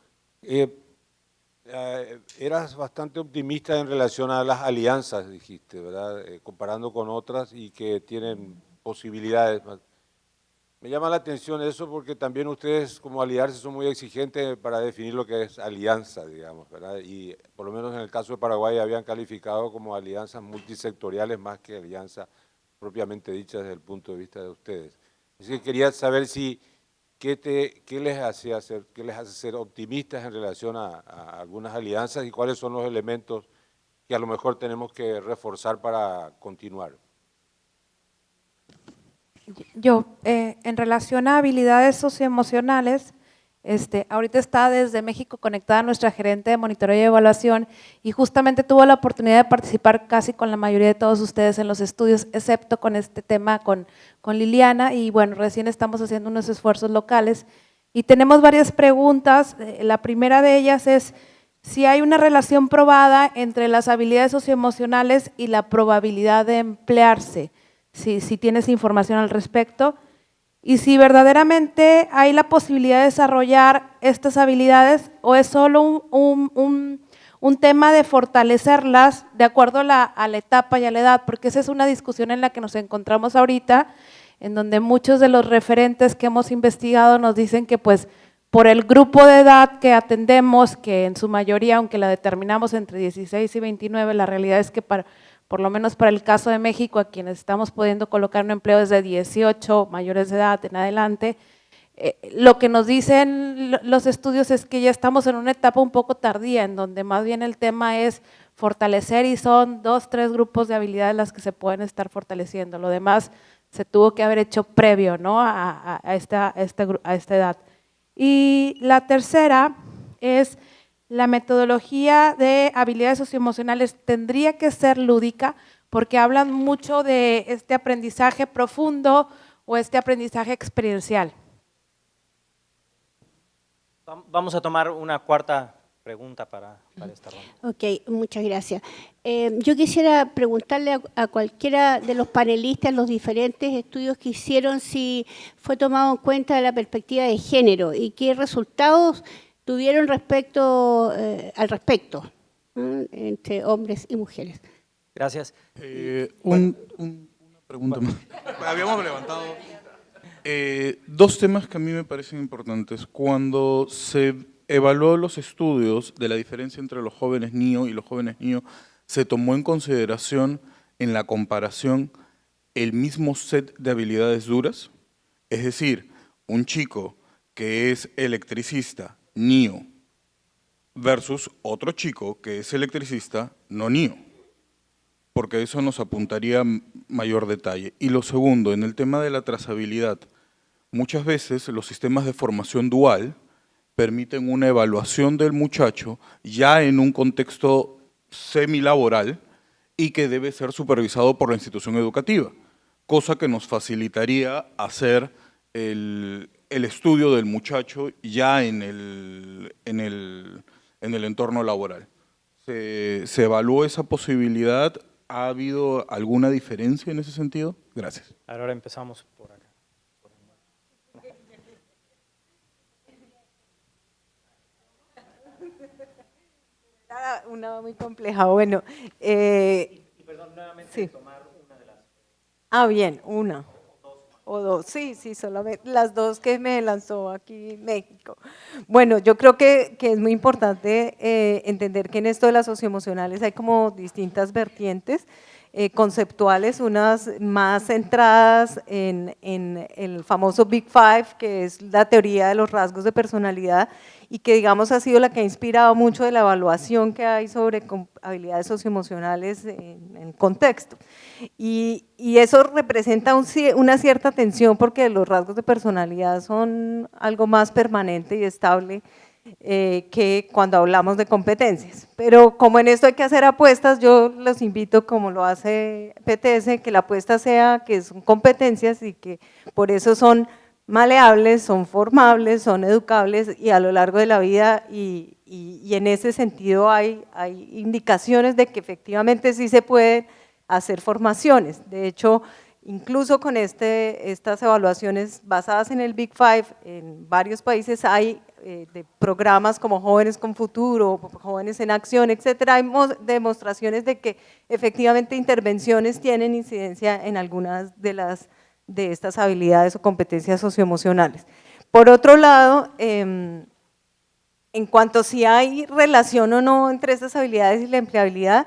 eras bastante optimista en relación a las alianzas, dijiste, ¿verdad? Comparando con otras y que tienen posibilidades. Me llama la atención eso porque también ustedes como aliarse son muy exigentes para definir lo que es alianza, digamos, ¿verdad? Y por lo menos en el caso de Paraguay habían calificado como alianzas multisectoriales más que alianzas propiamente dichas desde el punto de vista de ustedes. Así que quería saber si ¿qué les hace ser optimistas en relación a algunas alianzas y cuáles son los elementos que a lo mejor tenemos que reforzar para continuar? Yo, en relación a habilidades socioemocionales, ahorita está desde México conectada nuestra gerente de monitoreo y evaluación y justamente tuvo la oportunidad de participar casi con la mayoría de todos ustedes en los estudios, excepto con este tema con Liliana, y bueno, recién estamos haciendo unos esfuerzos locales y tenemos varias preguntas. La primera de ellas es si hay una relación probada entre las habilidades socioemocionales y la probabilidad de emplearse, si tienes información al respecto. Y si verdaderamente hay la posibilidad de desarrollar estas habilidades o es solo un tema de fortalecerlas de acuerdo a la etapa y a la edad, porque esa es una discusión en la que nos encontramos ahorita, en donde muchos de los referentes que hemos investigado nos dicen que pues por el grupo de edad que atendemos, que en su mayoría, aunque la determinamos entre 16 y 29, la realidad es que por lo menos para el caso de México, a quienes estamos pudiendo colocar un empleo desde 18 mayores de edad en adelante, lo que nos dicen los estudios es que ya estamos en una etapa un poco tardía, en donde más bien el tema es fortalecer y son 2, 3 grupos de habilidades las que se pueden estar fortaleciendo. Lo demás se tuvo que haber hecho previo, ¿no?, a esta edad. Y la tercera es la metodología de habilidades socioemocionales tendría que ser lúdica porque hablan mucho de este aprendizaje profundo o este aprendizaje experiencial. Vamos a tomar una cuarta pregunta para esta ronda. Ok, muchas gracias. Yo quisiera preguntarle a cualquiera de los panelistas los diferentes estudios que hicieron si fue tomado en cuenta la perspectiva de género y qué resultados tuvieron al respecto entre hombres y mujeres. Gracias. Una pregunta más. Habíamos levantado dos temas que a mí me parecen importantes. Cuando se evaluó los estudios de la diferencia entre los jóvenes NIO y los jóvenes NIO, se tomó en consideración en la comparación el mismo set de habilidades duras, es decir, un chico que es electricista NIO versus otro chico que es electricista no NIO, porque eso nos apuntaría mayor detalle. Y lo segundo, en el tema de la trazabilidad, muchas veces los sistemas de formación dual permiten una evaluación del muchacho ya en un contexto semilaboral y que debe ser supervisado por la institución educativa, cosa que nos facilitaría hacer el estudio del muchacho ya en el entorno laboral. ¿Se evaluó esa posibilidad? ¿Ha habido alguna diferencia en ese sentido? Gracias. Ahora empezamos por acá. Una muy compleja. Bueno, perdón, nuevamente sí. tomar una de las... Bien, una. O dos, sí, solamente las dos que me lanzó aquí México. Bueno, yo creo que es muy importante entender que en esto de las socioemocionales hay como distintas vertientes conceptuales, unas más centradas en el famoso Big Five, que es la teoría de los rasgos de personalidad y que digamos ha sido la que ha inspirado mucho de la evaluación que hay sobre habilidades socioemocionales en contexto. Y eso representa una cierta tensión porque los rasgos de personalidad son algo más permanente y estable que cuando hablamos de competencias. Pero como en esto hay que hacer apuestas, yo los invito, como lo hace PTS, que la apuesta sea que son competencias y que por eso son maleables, son formables, son educables y a lo largo de la vida y en ese sentido hay indicaciones de que efectivamente sí se pueden hacer formaciones. De hecho, incluso con estas evaluaciones basadas en el Big Five, en varios países hay de programas como Jóvenes con Futuro, Jóvenes en Acción, etcétera, hay demostraciones de que efectivamente intervenciones tienen incidencia en algunas de estas habilidades o competencias socioemocionales. Por otro lado, en cuanto a si hay relación o no entre estas habilidades y la empleabilidad,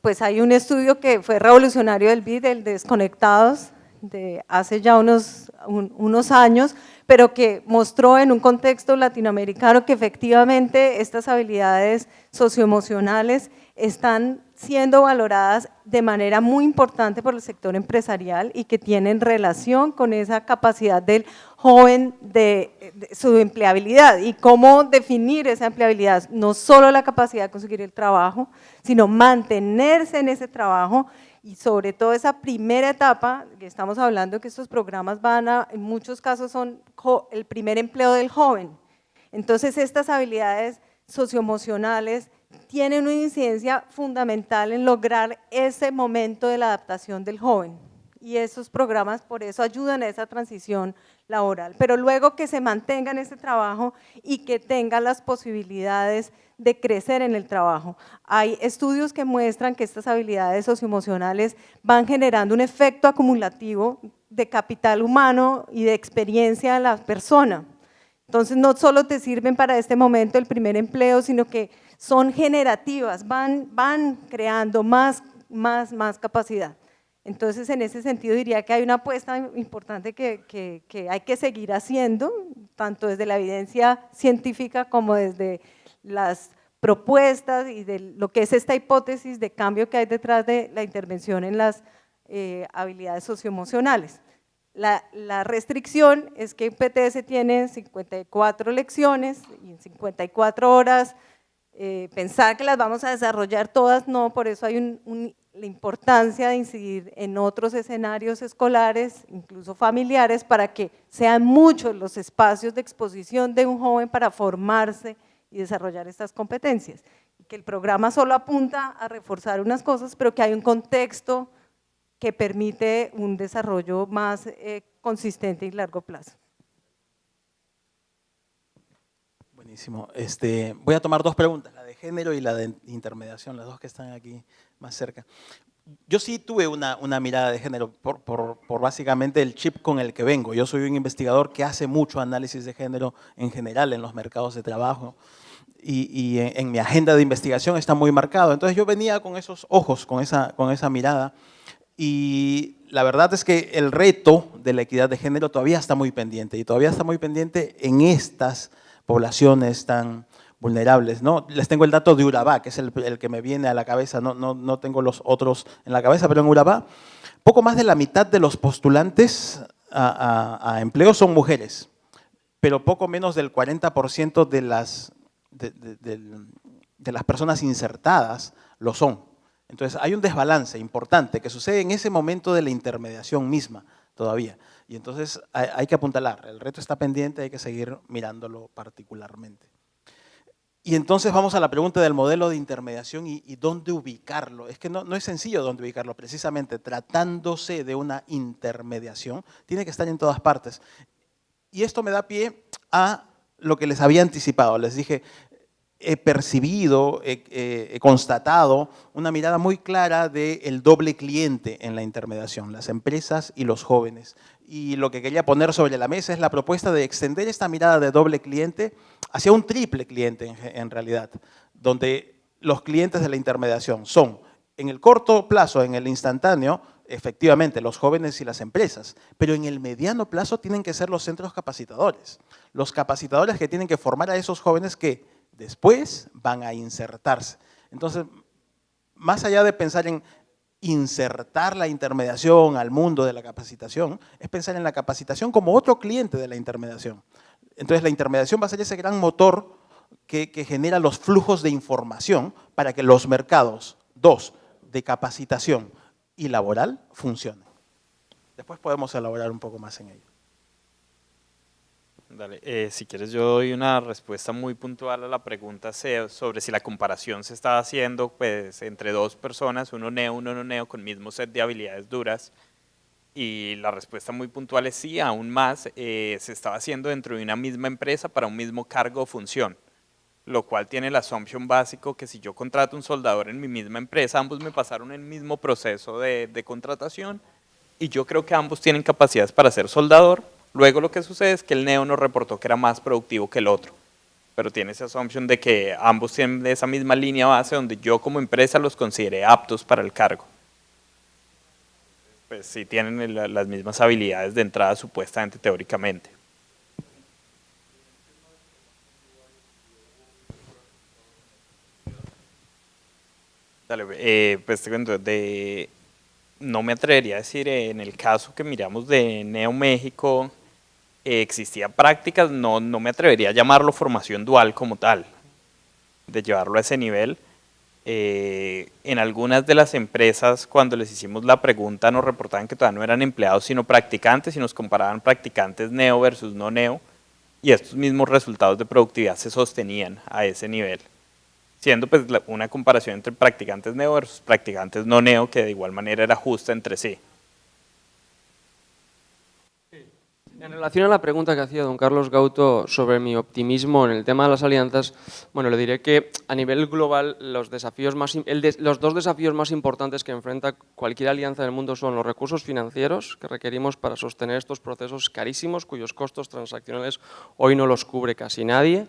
pues hay un estudio que fue revolucionario del BID, el de Desconectados, de hace ya unos años, pero que mostró en un contexto latinoamericano que efectivamente estas habilidades socioemocionales están siendo valoradas de manera muy importante por el sector empresarial y que tienen relación con esa capacidad del joven de su empleabilidad y cómo definir esa empleabilidad, no solo la capacidad de conseguir el trabajo, sino mantenerse en ese trabajo y sobre todo esa primera etapa, que estamos hablando que estos programas en muchos casos son el primer empleo del joven. Entonces estas habilidades socioemocionales tienen una incidencia fundamental en lograr ese momento de la adaptación del joven y esos programas por eso ayudan a esa transición laboral, pero luego que se mantenga en ese trabajo y que tenga las posibilidades de crecer en el trabajo. Hay estudios que muestran que estas habilidades socioemocionales van generando un efecto acumulativo de capital humano y de experiencia de la persona. Entonces no solo te sirven para este momento el primer empleo, sino que son generativas, van creando más capacidad. Entonces en ese sentido diría que hay una apuesta importante que hay que seguir haciendo, tanto desde la evidencia científica como desde las propuestas y de lo que es esta hipótesis de cambio que hay detrás de la intervención en las habilidades socioemocionales. La restricción es que PTS tiene 54 lecciones y en 54 horas, pensar que las vamos a desarrollar todas, no, por eso hay la importancia de incidir en otros escenarios escolares, incluso familiares, para que sean muchos los espacios de exposición de un joven para formarse y desarrollar estas competencias. Y que el programa solo apunta a reforzar unas cosas, pero que hay un contexto que permite un desarrollo más consistente y largo plazo. Buenísimo. Voy a tomar dos preguntas, la de género y la de intermediación, las dos que están aquí más cerca. Yo sí tuve una mirada de género por básicamente el chip con el que vengo. Yo soy un investigador que hace mucho análisis de género en general en los mercados de trabajo y en mi agenda de investigación está muy marcado. Entonces yo venía con esos ojos, con esa mirada. Y la verdad es que el reto de la equidad de género todavía está muy pendiente y todavía está muy pendiente en estas poblaciones tan vulnerables, ¿no? Les tengo el dato de Urabá, que es el que me viene a la cabeza, no tengo los otros en la cabeza, pero en Urabá poco más de la mitad de los postulantes a empleo son mujeres, pero poco menos del 40% de las personas insertadas lo son. Entonces hay un desbalance importante que sucede en ese momento de la intermediación misma todavía. Y entonces hay que apuntalar, el reto está pendiente, hay que seguir mirándolo particularmente. Y entonces vamos a la pregunta del modelo de intermediación y dónde ubicarlo. Es que no es sencillo dónde ubicarlo, precisamente tratándose de una intermediación, tiene que estar en todas partes. Y esto me da pie a lo que les había anticipado, les dije, he percibido, he constatado una mirada muy clara del doble cliente en la intermediación, las empresas y los jóvenes. Y lo que quería poner sobre la mesa es la propuesta de extender esta mirada de doble cliente hacia un triple cliente en realidad, donde los clientes de la intermediación son, en el corto plazo, en el instantáneo, efectivamente, los jóvenes y las empresas, pero en el mediano plazo tienen que ser los centros capacitadores. Los capacitadores que tienen que formar a esos jóvenes que después van a insertarse. Entonces, más allá de pensar en insertar la intermediación al mundo de la capacitación, es pensar en la capacitación como otro cliente de la intermediación. Entonces, la intermediación va a ser ese gran motor que genera los flujos de información para que los mercados, de capacitación y laboral, funcionen. Después podemos elaborar un poco más en ello. Dale, si quieres yo doy una respuesta muy puntual a la pregunta sobre si la comparación se está haciendo pues, entre dos personas, uno neo, uno no neo, con mismo set de habilidades duras. Y la respuesta muy puntual es sí, aún más, se estaba haciendo dentro de una misma empresa para un mismo cargo o función, lo cual tiene el assumption básico que si yo contrato un soldador en mi misma empresa, ambos me pasaron el mismo proceso de contratación y yo creo que ambos tienen capacidades para ser soldador. Luego lo que sucede es que el neo nos reportó que era más productivo que el otro, pero tiene ese assumption de que ambos tienen esa misma línea base donde yo como empresa los consideré aptos para el cargo. Pues sí tienen las mismas habilidades de entrada supuestamente teóricamente. Dale, pues te cuento, no me atrevería a decir, en el caso que miramos de Neo México, existía prácticas, no me atrevería a llamarlo formación dual como tal, de llevarlo a ese nivel. En algunas de las empresas, cuando les hicimos la pregunta, nos reportaban que todavía no eran empleados, sino practicantes, y nos comparaban practicantes neo versus no neo, y estos mismos resultados de productividad se sostenían a ese nivel, siendo pues una comparación entre practicantes neo versus practicantes no neo, que de igual manera era justa entre sí. En relación a la pregunta que hacía don Carlos Gauto sobre mi optimismo en el tema de las alianzas, bueno, le diré que a nivel global los dos desafíos más importantes que enfrenta cualquier alianza del mundo son los recursos financieros que requerimos para sostener estos procesos carísimos, cuyos costos transaccionales hoy no los cubre casi nadie,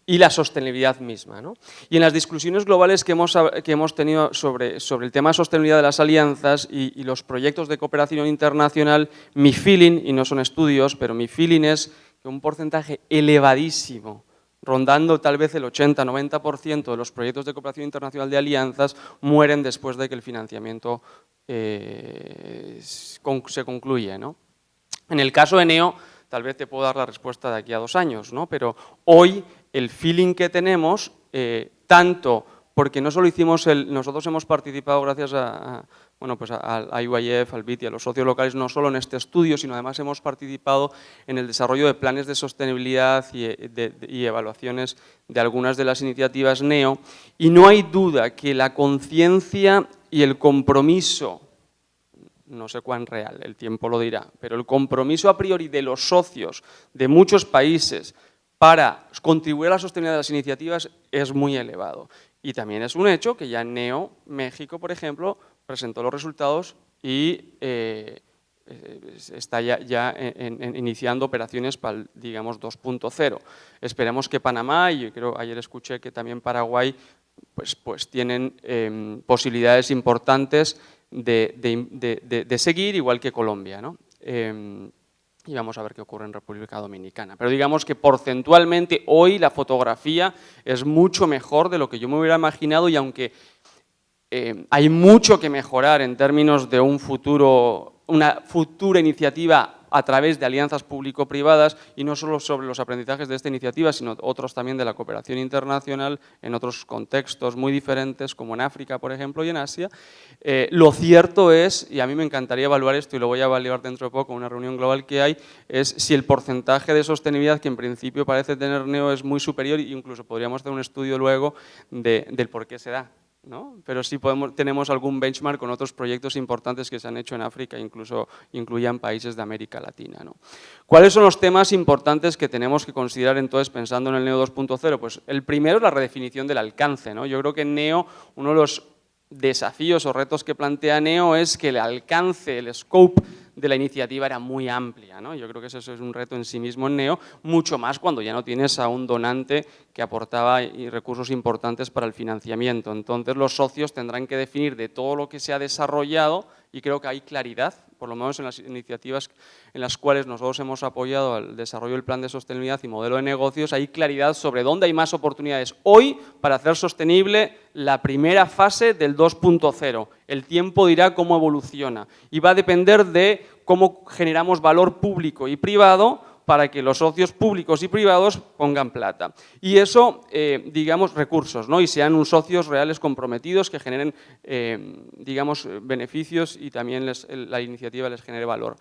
y la sostenibilidad misma, ¿no? Y en las discusiones globales que hemos tenido sobre el tema de sostenibilidad de las alianzas y los proyectos de cooperación internacional, mi feeling, y no son estudios, pero mi feeling es que un porcentaje elevadísimo, rondando tal vez el 80-90% de los proyectos de cooperación internacional de alianzas, mueren después de que el financiamiento se concluye, ¿no? En el caso de Neo, tal vez te puedo dar la respuesta de aquí a 2 años, ¿no? Pero hoy el feeling que tenemos, tanto porque no solo nosotros hemos participado gracias a IYF, al BIT y a los socios locales, no solo en este estudio, sino además hemos participado en el desarrollo de planes de sostenibilidad y evaluaciones de algunas de las iniciativas NEO, y no hay duda que la conciencia y el compromiso, no sé cuán real, el tiempo lo dirá, pero el compromiso a priori de los socios de muchos países para contribuir a la sostenibilidad de las iniciativas es muy elevado. Y también es un hecho que ya Neo México, por ejemplo, presentó los resultados y está ya iniciando operaciones para el, digamos, 2.0. Esperemos que Panamá, y yo creo ayer escuché que también Paraguay, pues tienen posibilidades importantes de seguir, igual que Colombia, ¿no? Y vamos a ver qué ocurre en República Dominicana. Pero digamos que porcentualmente hoy la fotografía es mucho mejor de lo que yo me hubiera imaginado, y aunque hay mucho que mejorar en términos de una futura iniciativa a través de alianzas público-privadas, y no solo sobre los aprendizajes de esta iniciativa, sino otros también de la cooperación internacional en otros contextos muy diferentes, como en África, por ejemplo, y en Asia. Lo cierto es, y a mí me encantaría evaluar esto, y lo voy a evaluar dentro de poco en una reunión global que hay, es si el porcentaje de sostenibilidad que en principio parece tener Neo es muy superior, e incluso podríamos hacer un estudio luego del por qué se da, ¿no? Pero sí tenemos algún benchmark con otros proyectos importantes que se han hecho en África, incluso incluían países de América Latina, ¿no? ¿Cuáles son los temas importantes que tenemos que considerar entonces pensando en el Neo 2.0? Pues el primero es la redefinición del alcance, ¿no? Yo creo que en Neo uno de los desafíos o retos que plantea Neo es que el alcance, el scope de la iniciativa era muy amplia, ¿no? Yo creo que eso es un reto en sí mismo en Neo, mucho más cuando ya no tienes a un donante que aportaba recursos importantes para el financiamiento. Entonces los socios tendrán que definir de todo lo que se ha desarrollado, y creo que hay claridad, por lo menos en las iniciativas en las cuales nosotros hemos apoyado el desarrollo del plan de sostenibilidad y modelo de negocios, hay claridad sobre dónde hay más oportunidades hoy para hacer sostenible la primera fase del 2.0. El tiempo dirá cómo evoluciona y va a depender de cómo generamos valor público y privado para que los socios públicos y privados pongan plata. Y eso, digamos, recursos, ¿no? Y sean unos socios reales comprometidos que generen, digamos, beneficios y también la iniciativa les genere valor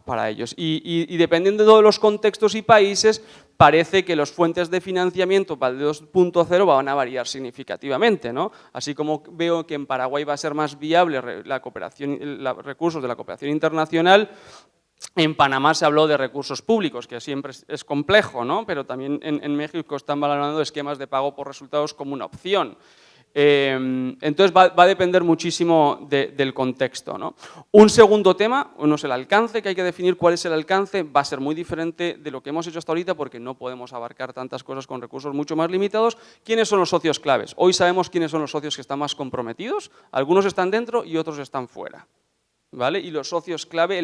para ellos. Y dependiendo de los contextos y países, parece que las fuentes de financiamiento para el 2.0 van a variar significativamente, ¿no? Así como veo que en Paraguay va a ser más viable la cooperación, los recursos de la cooperación internacional, en Panamá se habló de recursos públicos, que siempre es complejo, ¿no? Pero también en México están valorando esquemas de pago por resultados como una opción. Entonces va a depender muchísimo del contexto, ¿no? Un segundo tema, uno es el alcance, que hay que definir cuál es el alcance, va a ser muy diferente de lo que hemos hecho hasta ahorita porque no podemos abarcar tantas cosas con recursos mucho más limitados. ¿Quiénes son los socios claves? Hoy sabemos quiénes son los socios que están más comprometidos, algunos están dentro y otros están fuera, ¿vale? Y los socios clave,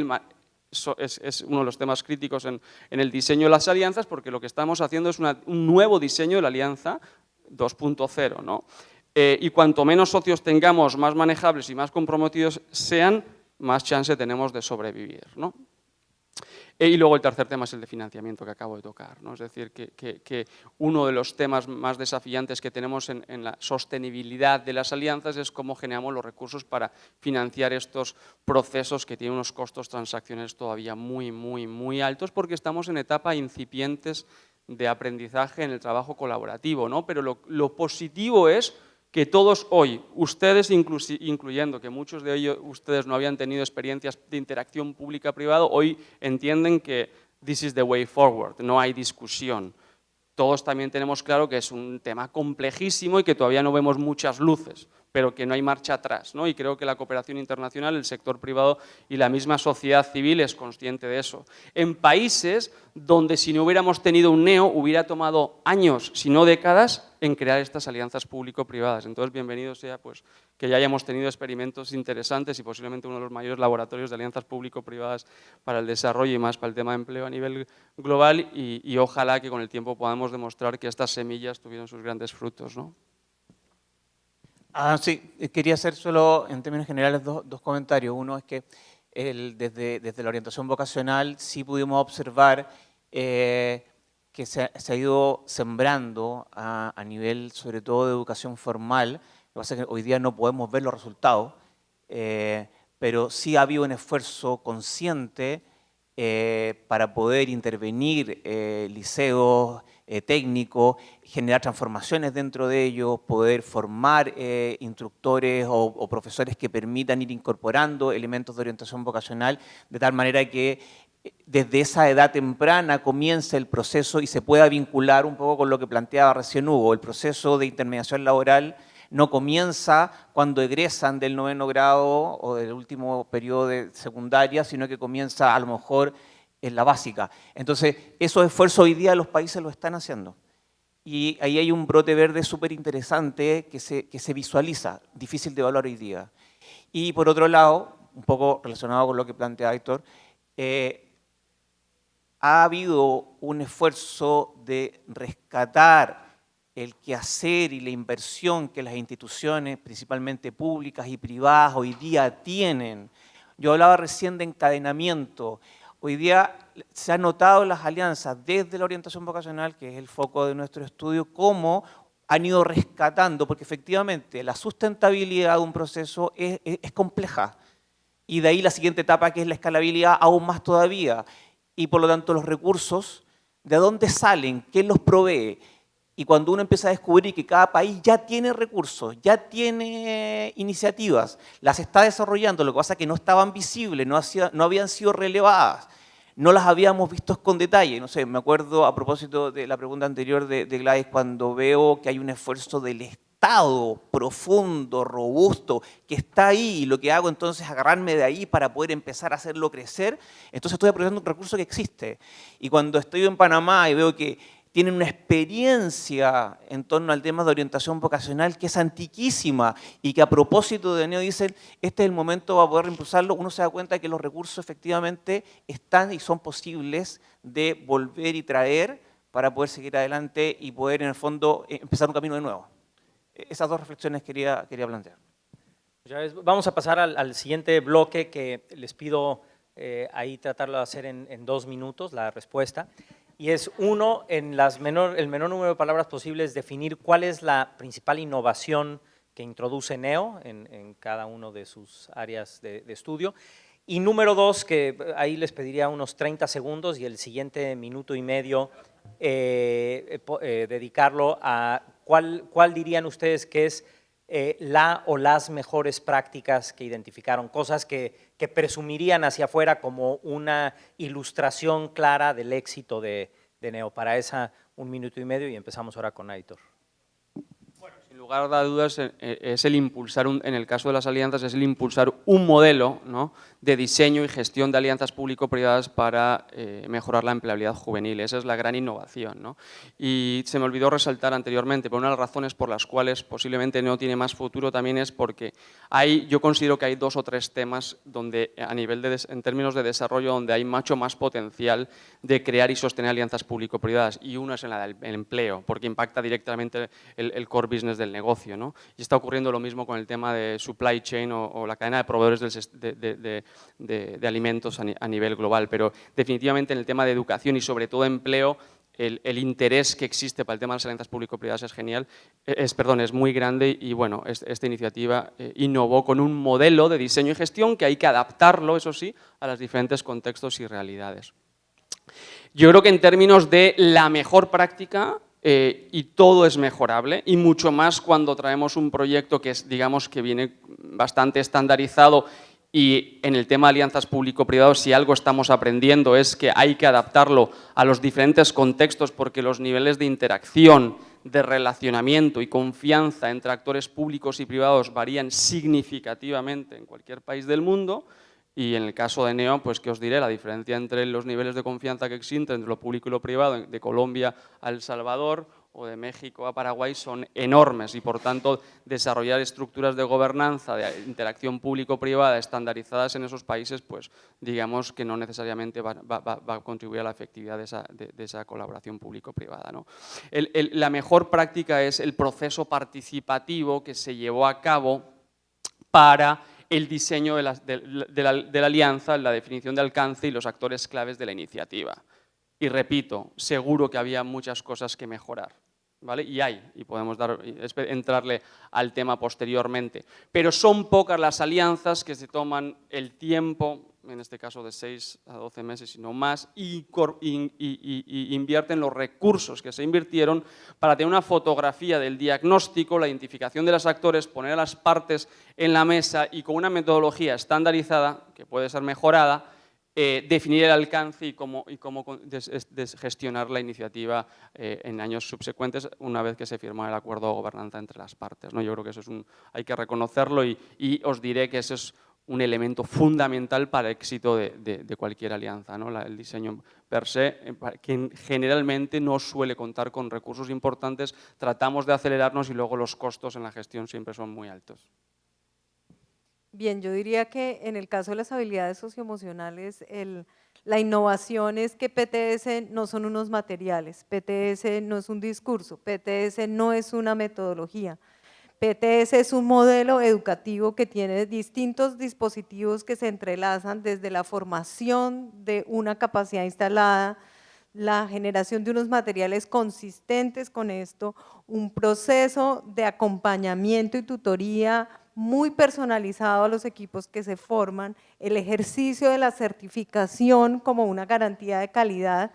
es uno de los temas críticos en el diseño de las alianzas porque lo que estamos haciendo es un nuevo diseño de la alianza 2.0, ¿no? Y cuanto menos socios tengamos, más manejables y más comprometidos sean, más chance tenemos de sobrevivir, ¿no? Y luego el tercer tema es el de financiamiento que acabo de tocar, ¿no? Es decir, que uno de los temas más desafiantes que tenemos en la sostenibilidad de las alianzas es cómo generamos los recursos para financiar estos procesos que tienen unos costos transaccionales todavía muy, muy, muy altos porque estamos en etapas incipientes de aprendizaje en el trabajo colaborativo, ¿no? Pero lo positivo es que todos hoy, ustedes incluyendo, que muchos de ellos ustedes no habían tenido experiencias de interacción pública-privado, hoy entienden que this is the way forward, no hay discusión. Todos también tenemos claro que es un tema complejísimo y que todavía no vemos muchas luces, pero que no hay marcha atrás, ¿no? Y creo que la cooperación internacional, el sector privado y la misma sociedad civil es consciente de eso. En países donde si no hubiéramos tenido un NEO, hubiera tomado años, si no décadas, en crear estas alianzas público-privadas. Entonces, bienvenido sea pues, que ya hayamos tenido experimentos interesantes y posiblemente uno de los mayores laboratorios de alianzas público-privadas para el desarrollo y más para el tema de empleo a nivel global y ojalá que con el tiempo podamos demostrar que estas semillas tuvieron sus grandes frutos, ¿no? Sí, quería hacer solo en términos generales dos comentarios. Uno es que desde la orientación vocacional sí pudimos observar que se ha ido sembrando a nivel sobre todo de educación formal. Lo que pasa es que hoy día no podemos ver los resultados, pero sí ha habido un esfuerzo consciente para poder intervenir liceos técnicos, generar transformaciones dentro de ellos, poder formar instructores o profesores que permitan ir incorporando elementos de orientación vocacional, de tal manera que desde esa edad temprana comience el proceso y se pueda vincular un poco con lo que planteaba recién Hugo. El proceso de intermediación laboral no comienza cuando egresan del 9º grado o del último periodo de secundaria, sino que comienza a lo mejor en la básica. Entonces, esos esfuerzos hoy día los países lo están haciendo. Y ahí hay un brote verde súper interesante que se visualiza, difícil de evaluar hoy día. Y por otro lado, un poco relacionado con lo que plantea Héctor, ha habido un esfuerzo de rescatar el quehacer y la inversión que las instituciones, principalmente públicas y privadas, hoy día tienen. Yo hablaba recién de encadenamiento. Hoy día se ha notado en las alianzas desde la orientación vocacional, que es el foco de nuestro estudio, cómo han ido rescatando, porque efectivamente la sustentabilidad de un proceso es compleja. Y de ahí la siguiente etapa, que es la escalabilidad, aún más todavía. Y por lo tanto los recursos, ¿de dónde salen? ¿Quién los provee? Y cuando uno empieza a descubrir que cada país ya tiene recursos, ya tiene iniciativas, las está desarrollando, lo que pasa es que no estaban visibles, no habían sido relevadas, no las habíamos visto con detalle. No sé, me acuerdo a propósito de la pregunta anterior de Gladys, cuando veo que hay un esfuerzo del Estado profundo, robusto, que está ahí, y lo que hago entonces es agarrarme de ahí para poder empezar a hacerlo crecer, entonces estoy aprovechando un recurso que existe. Y cuando estoy en Panamá y veo que tienen una experiencia en torno al tema de orientación vocacional que es antiquísima y que a propósito de NEO dicen, este es el momento para poder impulsarlo, uno se da cuenta de que los recursos efectivamente están y son posibles de volver y traer para poder seguir adelante y poder en el fondo empezar un camino de nuevo. Esas dos reflexiones quería plantear. Vamos a pasar al siguiente bloque que les pido ahí tratarlo de hacer en 2 minutos la respuesta. Y es uno, en el menor número de palabras posibles, definir cuál es la principal innovación que introduce NEO en cada uno de sus áreas de estudio. Y número 2, que ahí les pediría unos 30 segundos y el siguiente minuto y medio dedicarlo a cuál dirían ustedes que es la o las mejores prácticas que identificaron, cosas que presumirían hacia afuera como una ilustración clara del éxito de NEO. Para esa 1 minuto y medio y empezamos ahora con Aitor. Sin lugar a dudas, es el impulsar, en el caso de las alianzas, es el impulsar un modelo, ¿no?, de diseño y gestión de alianzas público-privadas para mejorar la empleabilidad juvenil. Esa es la gran innovación, ¿no? Y se me olvidó resaltar anteriormente, pero una de las razones por las cuales posiblemente no tiene más futuro también es porque yo considero que hay 2 o 3 temas donde, en términos de desarrollo, donde hay mucho más potencial de crear y sostener alianzas público-privadas. Y uno es en la del empleo, porque impacta directamente el core business del negocio, ¿no? Y está ocurriendo lo mismo con el tema de supply chain o la cadena de proveedores de alimentos a nivel global, pero definitivamente en el tema de educación y sobre todo empleo, el interés que existe para el tema de las alianzas público-privadas es muy grande y bueno, esta iniciativa innovó con un modelo de diseño y gestión que hay que adaptarlo, eso sí, a los diferentes contextos y realidades. Yo creo que en términos de la mejor práctica, y todo es mejorable, y mucho más cuando traemos un proyecto que digamos que viene bastante estandarizado. Y en el tema de alianzas público-privadas, si algo estamos aprendiendo es que hay que adaptarlo a los diferentes contextos porque los niveles de interacción, de relacionamiento y confianza entre actores públicos y privados varían significativamente en cualquier país del mundo. Y en el caso de NEO, pues ¿qué os diré? La diferencia entre los niveles de confianza que existen entre lo público y lo privado, de Colombia a El Salvador o de México a Paraguay, son enormes y por tanto desarrollar estructuras de gobernanza, de interacción público-privada estandarizadas en esos países, pues digamos que no necesariamente va a contribuir a la efectividad de esa colaboración público-privada, ¿no? La mejor práctica es el proceso participativo que se llevó a cabo para el diseño de la alianza, la definición de alcance y los actores claves de la iniciativa. Y repito, seguro que había muchas cosas que mejorar, ¿vale? Y podemos entrarle al tema posteriormente. Pero son pocas las alianzas que se toman el tiempo, en este caso de 6 a 12 meses, sino más, y invierten los recursos que se invirtieron para tener una fotografía del diagnóstico, la identificación de los actores, poner a las partes en la mesa y con una metodología estandarizada, que puede ser mejorada, definir el alcance y cómo gestionar la iniciativa en años subsecuentes una vez que se firma el acuerdo de gobernanza entre las partes, ¿no? Yo creo que eso hay que reconocerlo y os diré que ese es un elemento fundamental para el éxito de cualquier alianza, ¿no? El diseño per se, que generalmente no suele contar con recursos importantes, tratamos de acelerarnos y luego los costos en la gestión siempre son muy altos. Bien, yo diría que en el caso de las habilidades socioemocionales, la innovación es que PTS no son unos materiales, PTS no es un discurso, PTS no es una metodología, PTS es un modelo educativo que tiene distintos dispositivos que se entrelazan desde la formación de una capacidad instalada, la generación de unos materiales consistentes con esto, un proceso de acompañamiento y tutoría muy personalizado a los equipos que se forman, el ejercicio de la certificación como una garantía de calidad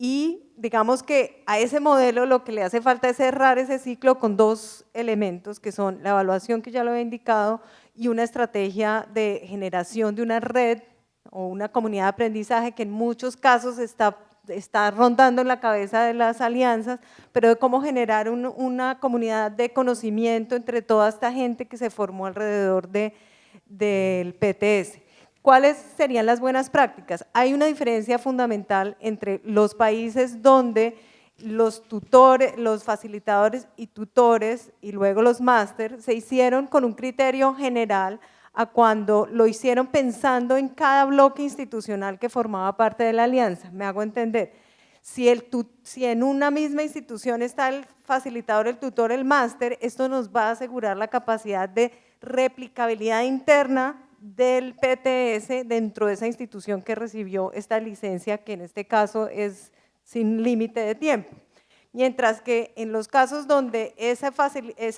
y digamos que a ese modelo lo que le hace falta es cerrar ese ciclo con 2 elementos que son la evaluación que ya lo he indicado y una estrategia de generación de una red o una comunidad de aprendizaje que en muchos casos está rondando en la cabeza de las alianzas, pero de cómo generar una comunidad de conocimiento entre toda esta gente que se formó alrededor del PTS. ¿Cuáles serían las buenas prácticas? Hay una diferencia fundamental entre los países donde los tutores, los facilitadores y tutores y luego los máster se hicieron con un criterio general a cuando lo hicieron pensando en cada bloque institucional que formaba parte de la alianza. Me hago entender. Si en una misma institución está el facilitador, el tutor, el máster, esto nos va a asegurar la capacidad de replicabilidad interna del PTS dentro de esa institución que recibió esta licencia, que en este caso es sin límite de tiempo. Mientras que en los casos donde ese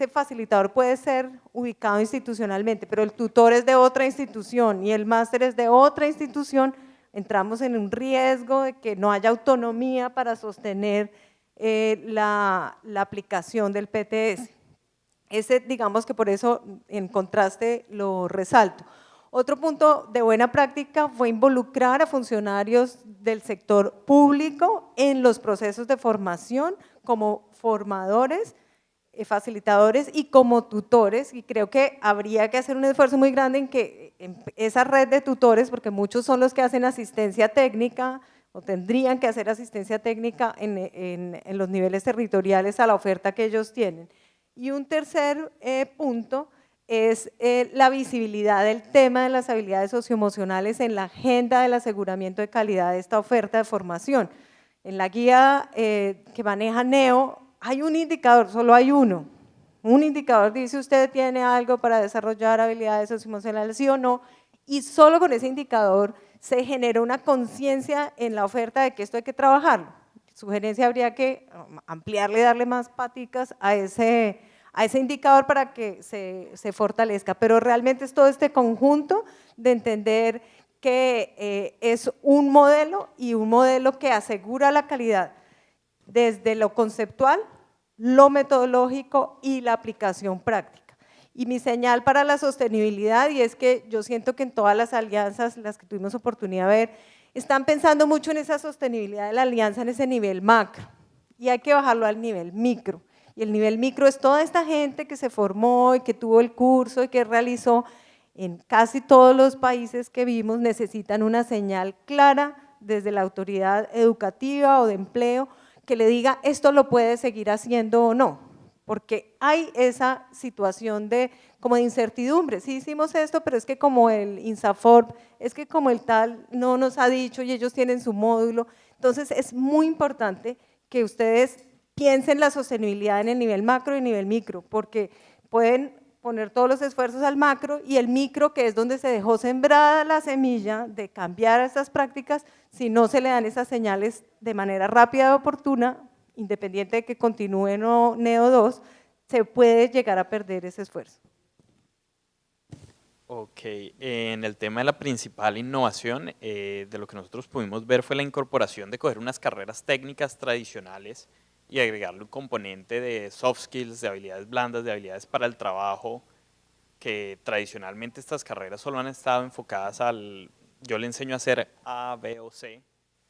facilitador puede ser ubicado institucionalmente, pero el tutor es de otra institución y el máster es de otra institución, entramos en un riesgo de que no haya autonomía para sostener la aplicación del PTS. Digamos que por eso en contraste lo resalto. Otro punto de buena práctica fue involucrar a funcionarios del sector público en los procesos de formación como formadores, facilitadores y como tutores, y creo que habría que hacer un esfuerzo muy grande en que esa red de tutores, porque muchos son los que hacen asistencia técnica o tendrían que hacer asistencia técnica en los niveles territoriales a la oferta que ellos tienen. Y un tercer punto es la visibilidad del tema de las habilidades socioemocionales en la agenda del aseguramiento de calidad de esta oferta de formación. En la guía que maneja NEO hay un indicador, solo hay uno. Un indicador dice usted tiene algo para desarrollar habilidades socioemocionales, sí o no, y solo con ese indicador se genera una conciencia en la oferta de que esto hay que trabajarlo. Sugerencia habría que ampliarle, darle más paticas a ese indicador para que se fortalezca, pero realmente es todo este conjunto de entender que es un modelo y un modelo que asegura la calidad desde lo conceptual, lo metodológico y la aplicación práctica. Y mi señal para la sostenibilidad, y es que yo siento que en todas las alianzas, las que tuvimos oportunidad de ver, están pensando mucho en esa sostenibilidad de la alianza en ese nivel macro, y hay que bajarlo al nivel micro. Y el nivel micro es toda esta gente que se formó y que tuvo el curso y que realizó en casi todos los países que vimos, necesitan una señal clara desde la autoridad educativa o de empleo que le diga esto lo puede seguir haciendo o no, porque hay esa situación como de incertidumbre, sí hicimos esto, pero es que como el INSAFORP, es que como el tal no nos ha dicho y ellos tienen su módulo, entonces es muy importante que ustedes piensen la sostenibilidad en el nivel macro y el nivel micro, porque pueden poner todos los esfuerzos al macro y el micro, que es donde se dejó sembrada la semilla de cambiar estas prácticas, si no se le dan esas señales de manera rápida y oportuna, independiente de que continúe NEO 2, se puede llegar a perder ese esfuerzo. Ok, en el tema de la principal innovación, de lo que nosotros pudimos ver fue la incorporación de coger unas carreras técnicas tradicionales y agregarle un componente de soft skills, de habilidades blandas, de habilidades para el trabajo, que tradicionalmente estas carreras solo han estado enfocadas yo le enseño a hacer A, B o C,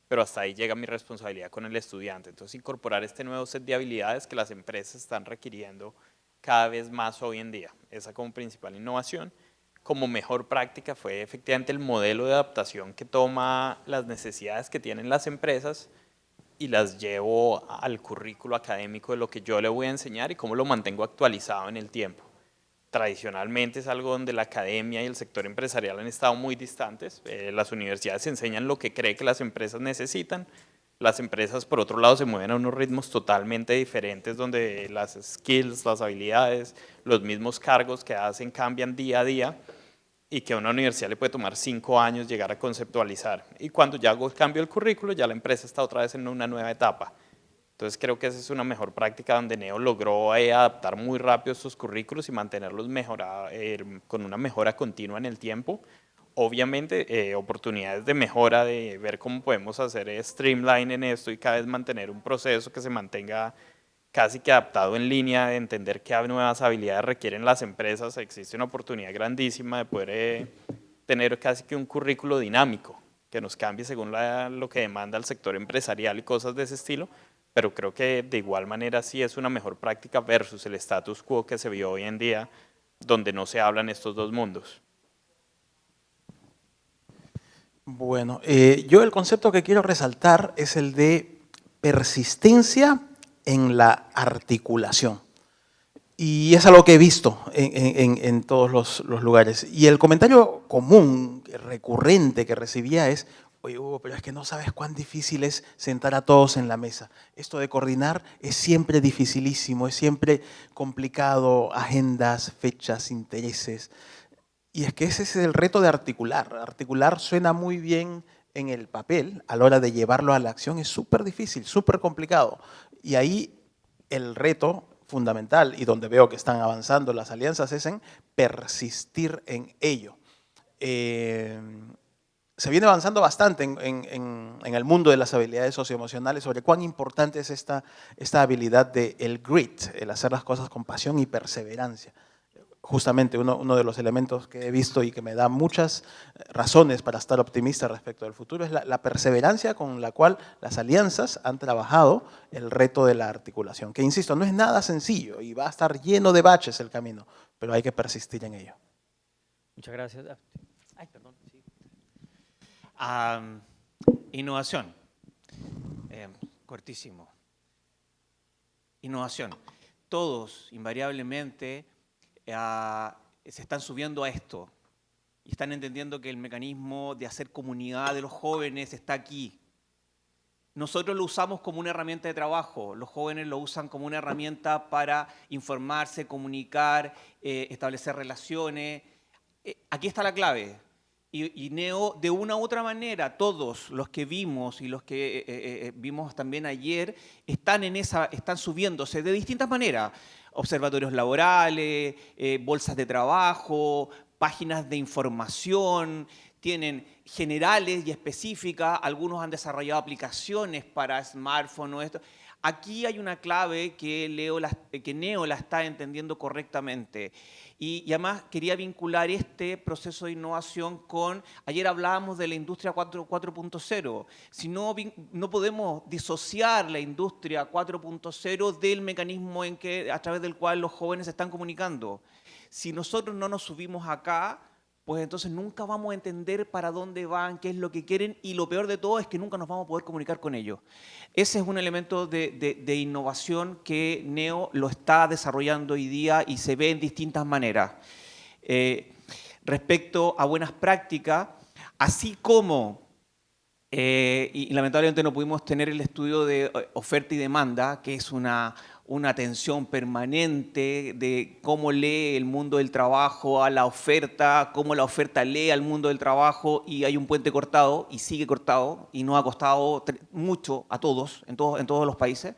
pero hasta ahí llega mi responsabilidad con el estudiante. Entonces incorporar este nuevo set de habilidades que las empresas están requiriendo cada vez más hoy en día. Esa como principal innovación. Como mejor práctica fue efectivamente el modelo de adaptación que toma las necesidades que tienen las empresas y las llevo al currículo académico de lo que yo le voy a enseñar y cómo lo mantengo actualizado en el tiempo. Tradicionalmente es algo donde la academia y el sector empresarial han estado muy distantes. Las universidades enseñan lo que cree que las empresas necesitan. Las empresas, por otro lado, se mueven a unos ritmos totalmente diferentes donde las skills, las habilidades, los mismos cargos que hacen cambian día a día y que a una universidad le puede tomar 5 años llegar a conceptualizar. Y cuando ya hago el cambio del currículo, ya la empresa está otra vez en una nueva etapa. Entonces creo que esa es una mejor práctica donde NEO logró adaptar muy rápido estos currículos y mantenerlos con una mejora continua en el tiempo. Obviamente, oportunidades de mejora, de ver cómo podemos hacer streamline en esto y cada vez mantener un proceso que se mantenga casi que adaptado en línea, de entender qué nuevas habilidades requieren las empresas. Existe una oportunidad grandísima de poder tener casi que un currículo dinámico que nos cambie según lo que demanda el sector empresarial y cosas de ese estilo, pero creo que de igual manera sí es una mejor práctica versus el status quo que se vio hoy en día, donde no se hablan estos dos mundos. Bueno, yo el concepto que quiero resaltar es el de persistencia en la articulación. Y es algo que he visto en todos los lugares. Y el comentario común, recurrente que recibía es: oye, Hugo, pero es que no sabes cuán difícil es sentar a todos en la mesa. Esto de coordinar es siempre dificilísimo, es siempre complicado, agendas, fechas, intereses. Y es que ese es el reto de articular. Articular suena muy bien en el papel, a la hora de llevarlo a la acción es súper difícil, súper complicado. Y ahí el reto fundamental, y donde veo que están avanzando las alianzas, es en persistir en ello. Se viene avanzando bastante en el mundo de las habilidades socioemocionales sobre cuán importante es esta habilidad del grit, el hacer las cosas con pasión y perseverancia. Justamente uno de los elementos que he visto y que me da muchas razones para estar optimista respecto del futuro es la perseverancia con la cual las alianzas han trabajado el reto de la articulación, que insisto, no es nada sencillo y va a estar lleno de baches el camino, pero hay que persistir en ello. Muchas gracias. Ay, perdón. Sí. Innovación. Cortísimo. Innovación. Todos, invariablemente, se están subiendo a esto y están entendiendo que el mecanismo de hacer comunidad de los jóvenes está aquí. Nosotros lo usamos como una herramienta de trabajo, los jóvenes lo usan como una herramienta para informarse, comunicar, establecer relaciones. Aquí está la clave. Y Neo, de una u otra manera, todos los que vimos y los que vimos también ayer, están subiéndose de distintas maneras. Observatorios laborales, bolsas de trabajo, páginas de información, tienen generales y específicas, algunos han desarrollado aplicaciones para smartphone o esto. Aquí hay una clave que Neo la está entendiendo correctamente. Y además quería vincular este proceso de innovación con, ayer hablábamos de la industria 4.0, si no podemos disociar la industria 4.0 del mecanismo a través del cual los jóvenes se están comunicando. Si nosotros no nos subimos acá, pues entonces nunca vamos a entender para dónde van, qué es lo que quieren, y lo peor de todo es que nunca nos vamos a poder comunicar con ellos. Ese es un elemento de innovación que Neo lo está desarrollando hoy día y se ve en distintas maneras. Respecto a buenas prácticas, así como, y lamentablemente no pudimos tener el estudio de oferta y demanda, que es una tensión permanente de cómo lee el mundo del trabajo a la oferta, cómo la oferta lee al mundo del trabajo, y hay un puente cortado y sigue cortado y nos ha costado mucho a todos, en todos los países.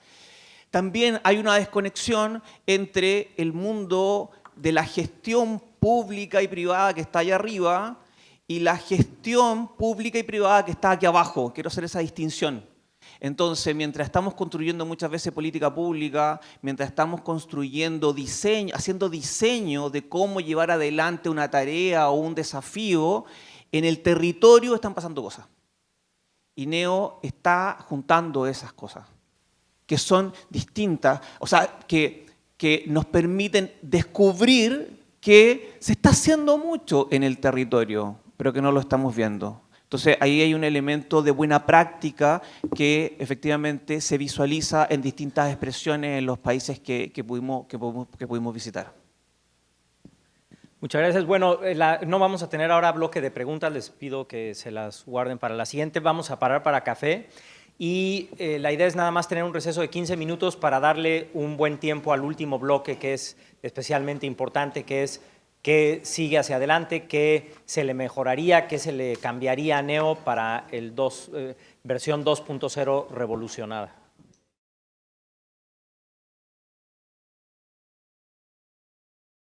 También hay una desconexión entre el mundo de la gestión pública y privada que está allá arriba y la gestión pública y privada que está aquí abajo. Quiero hacer esa distinción. Entonces, mientras estamos construyendo muchas veces política pública, mientras estamos construyendo diseño, haciendo diseño de cómo llevar adelante una tarea o un desafío, en el territorio están pasando cosas. Y Neo está juntando esas cosas, que son distintas, o sea, que nos permiten descubrir que se está haciendo mucho en el territorio, pero que no lo estamos viendo. Entonces, ahí hay un elemento de buena práctica que efectivamente se visualiza en distintas expresiones en los países que pudimos visitar. Muchas gracias. Bueno, no vamos a tener ahora bloque de preguntas, les pido que se las guarden para la siguiente. Vamos a parar para café y la idea es nada más tener un receso de 15 minutos para darle un buen tiempo al último bloque, que es especialmente importante, que es qué sigue hacia adelante, qué se le mejoraría, qué se le cambiaría a Neo para versión 2.0 revolucionada.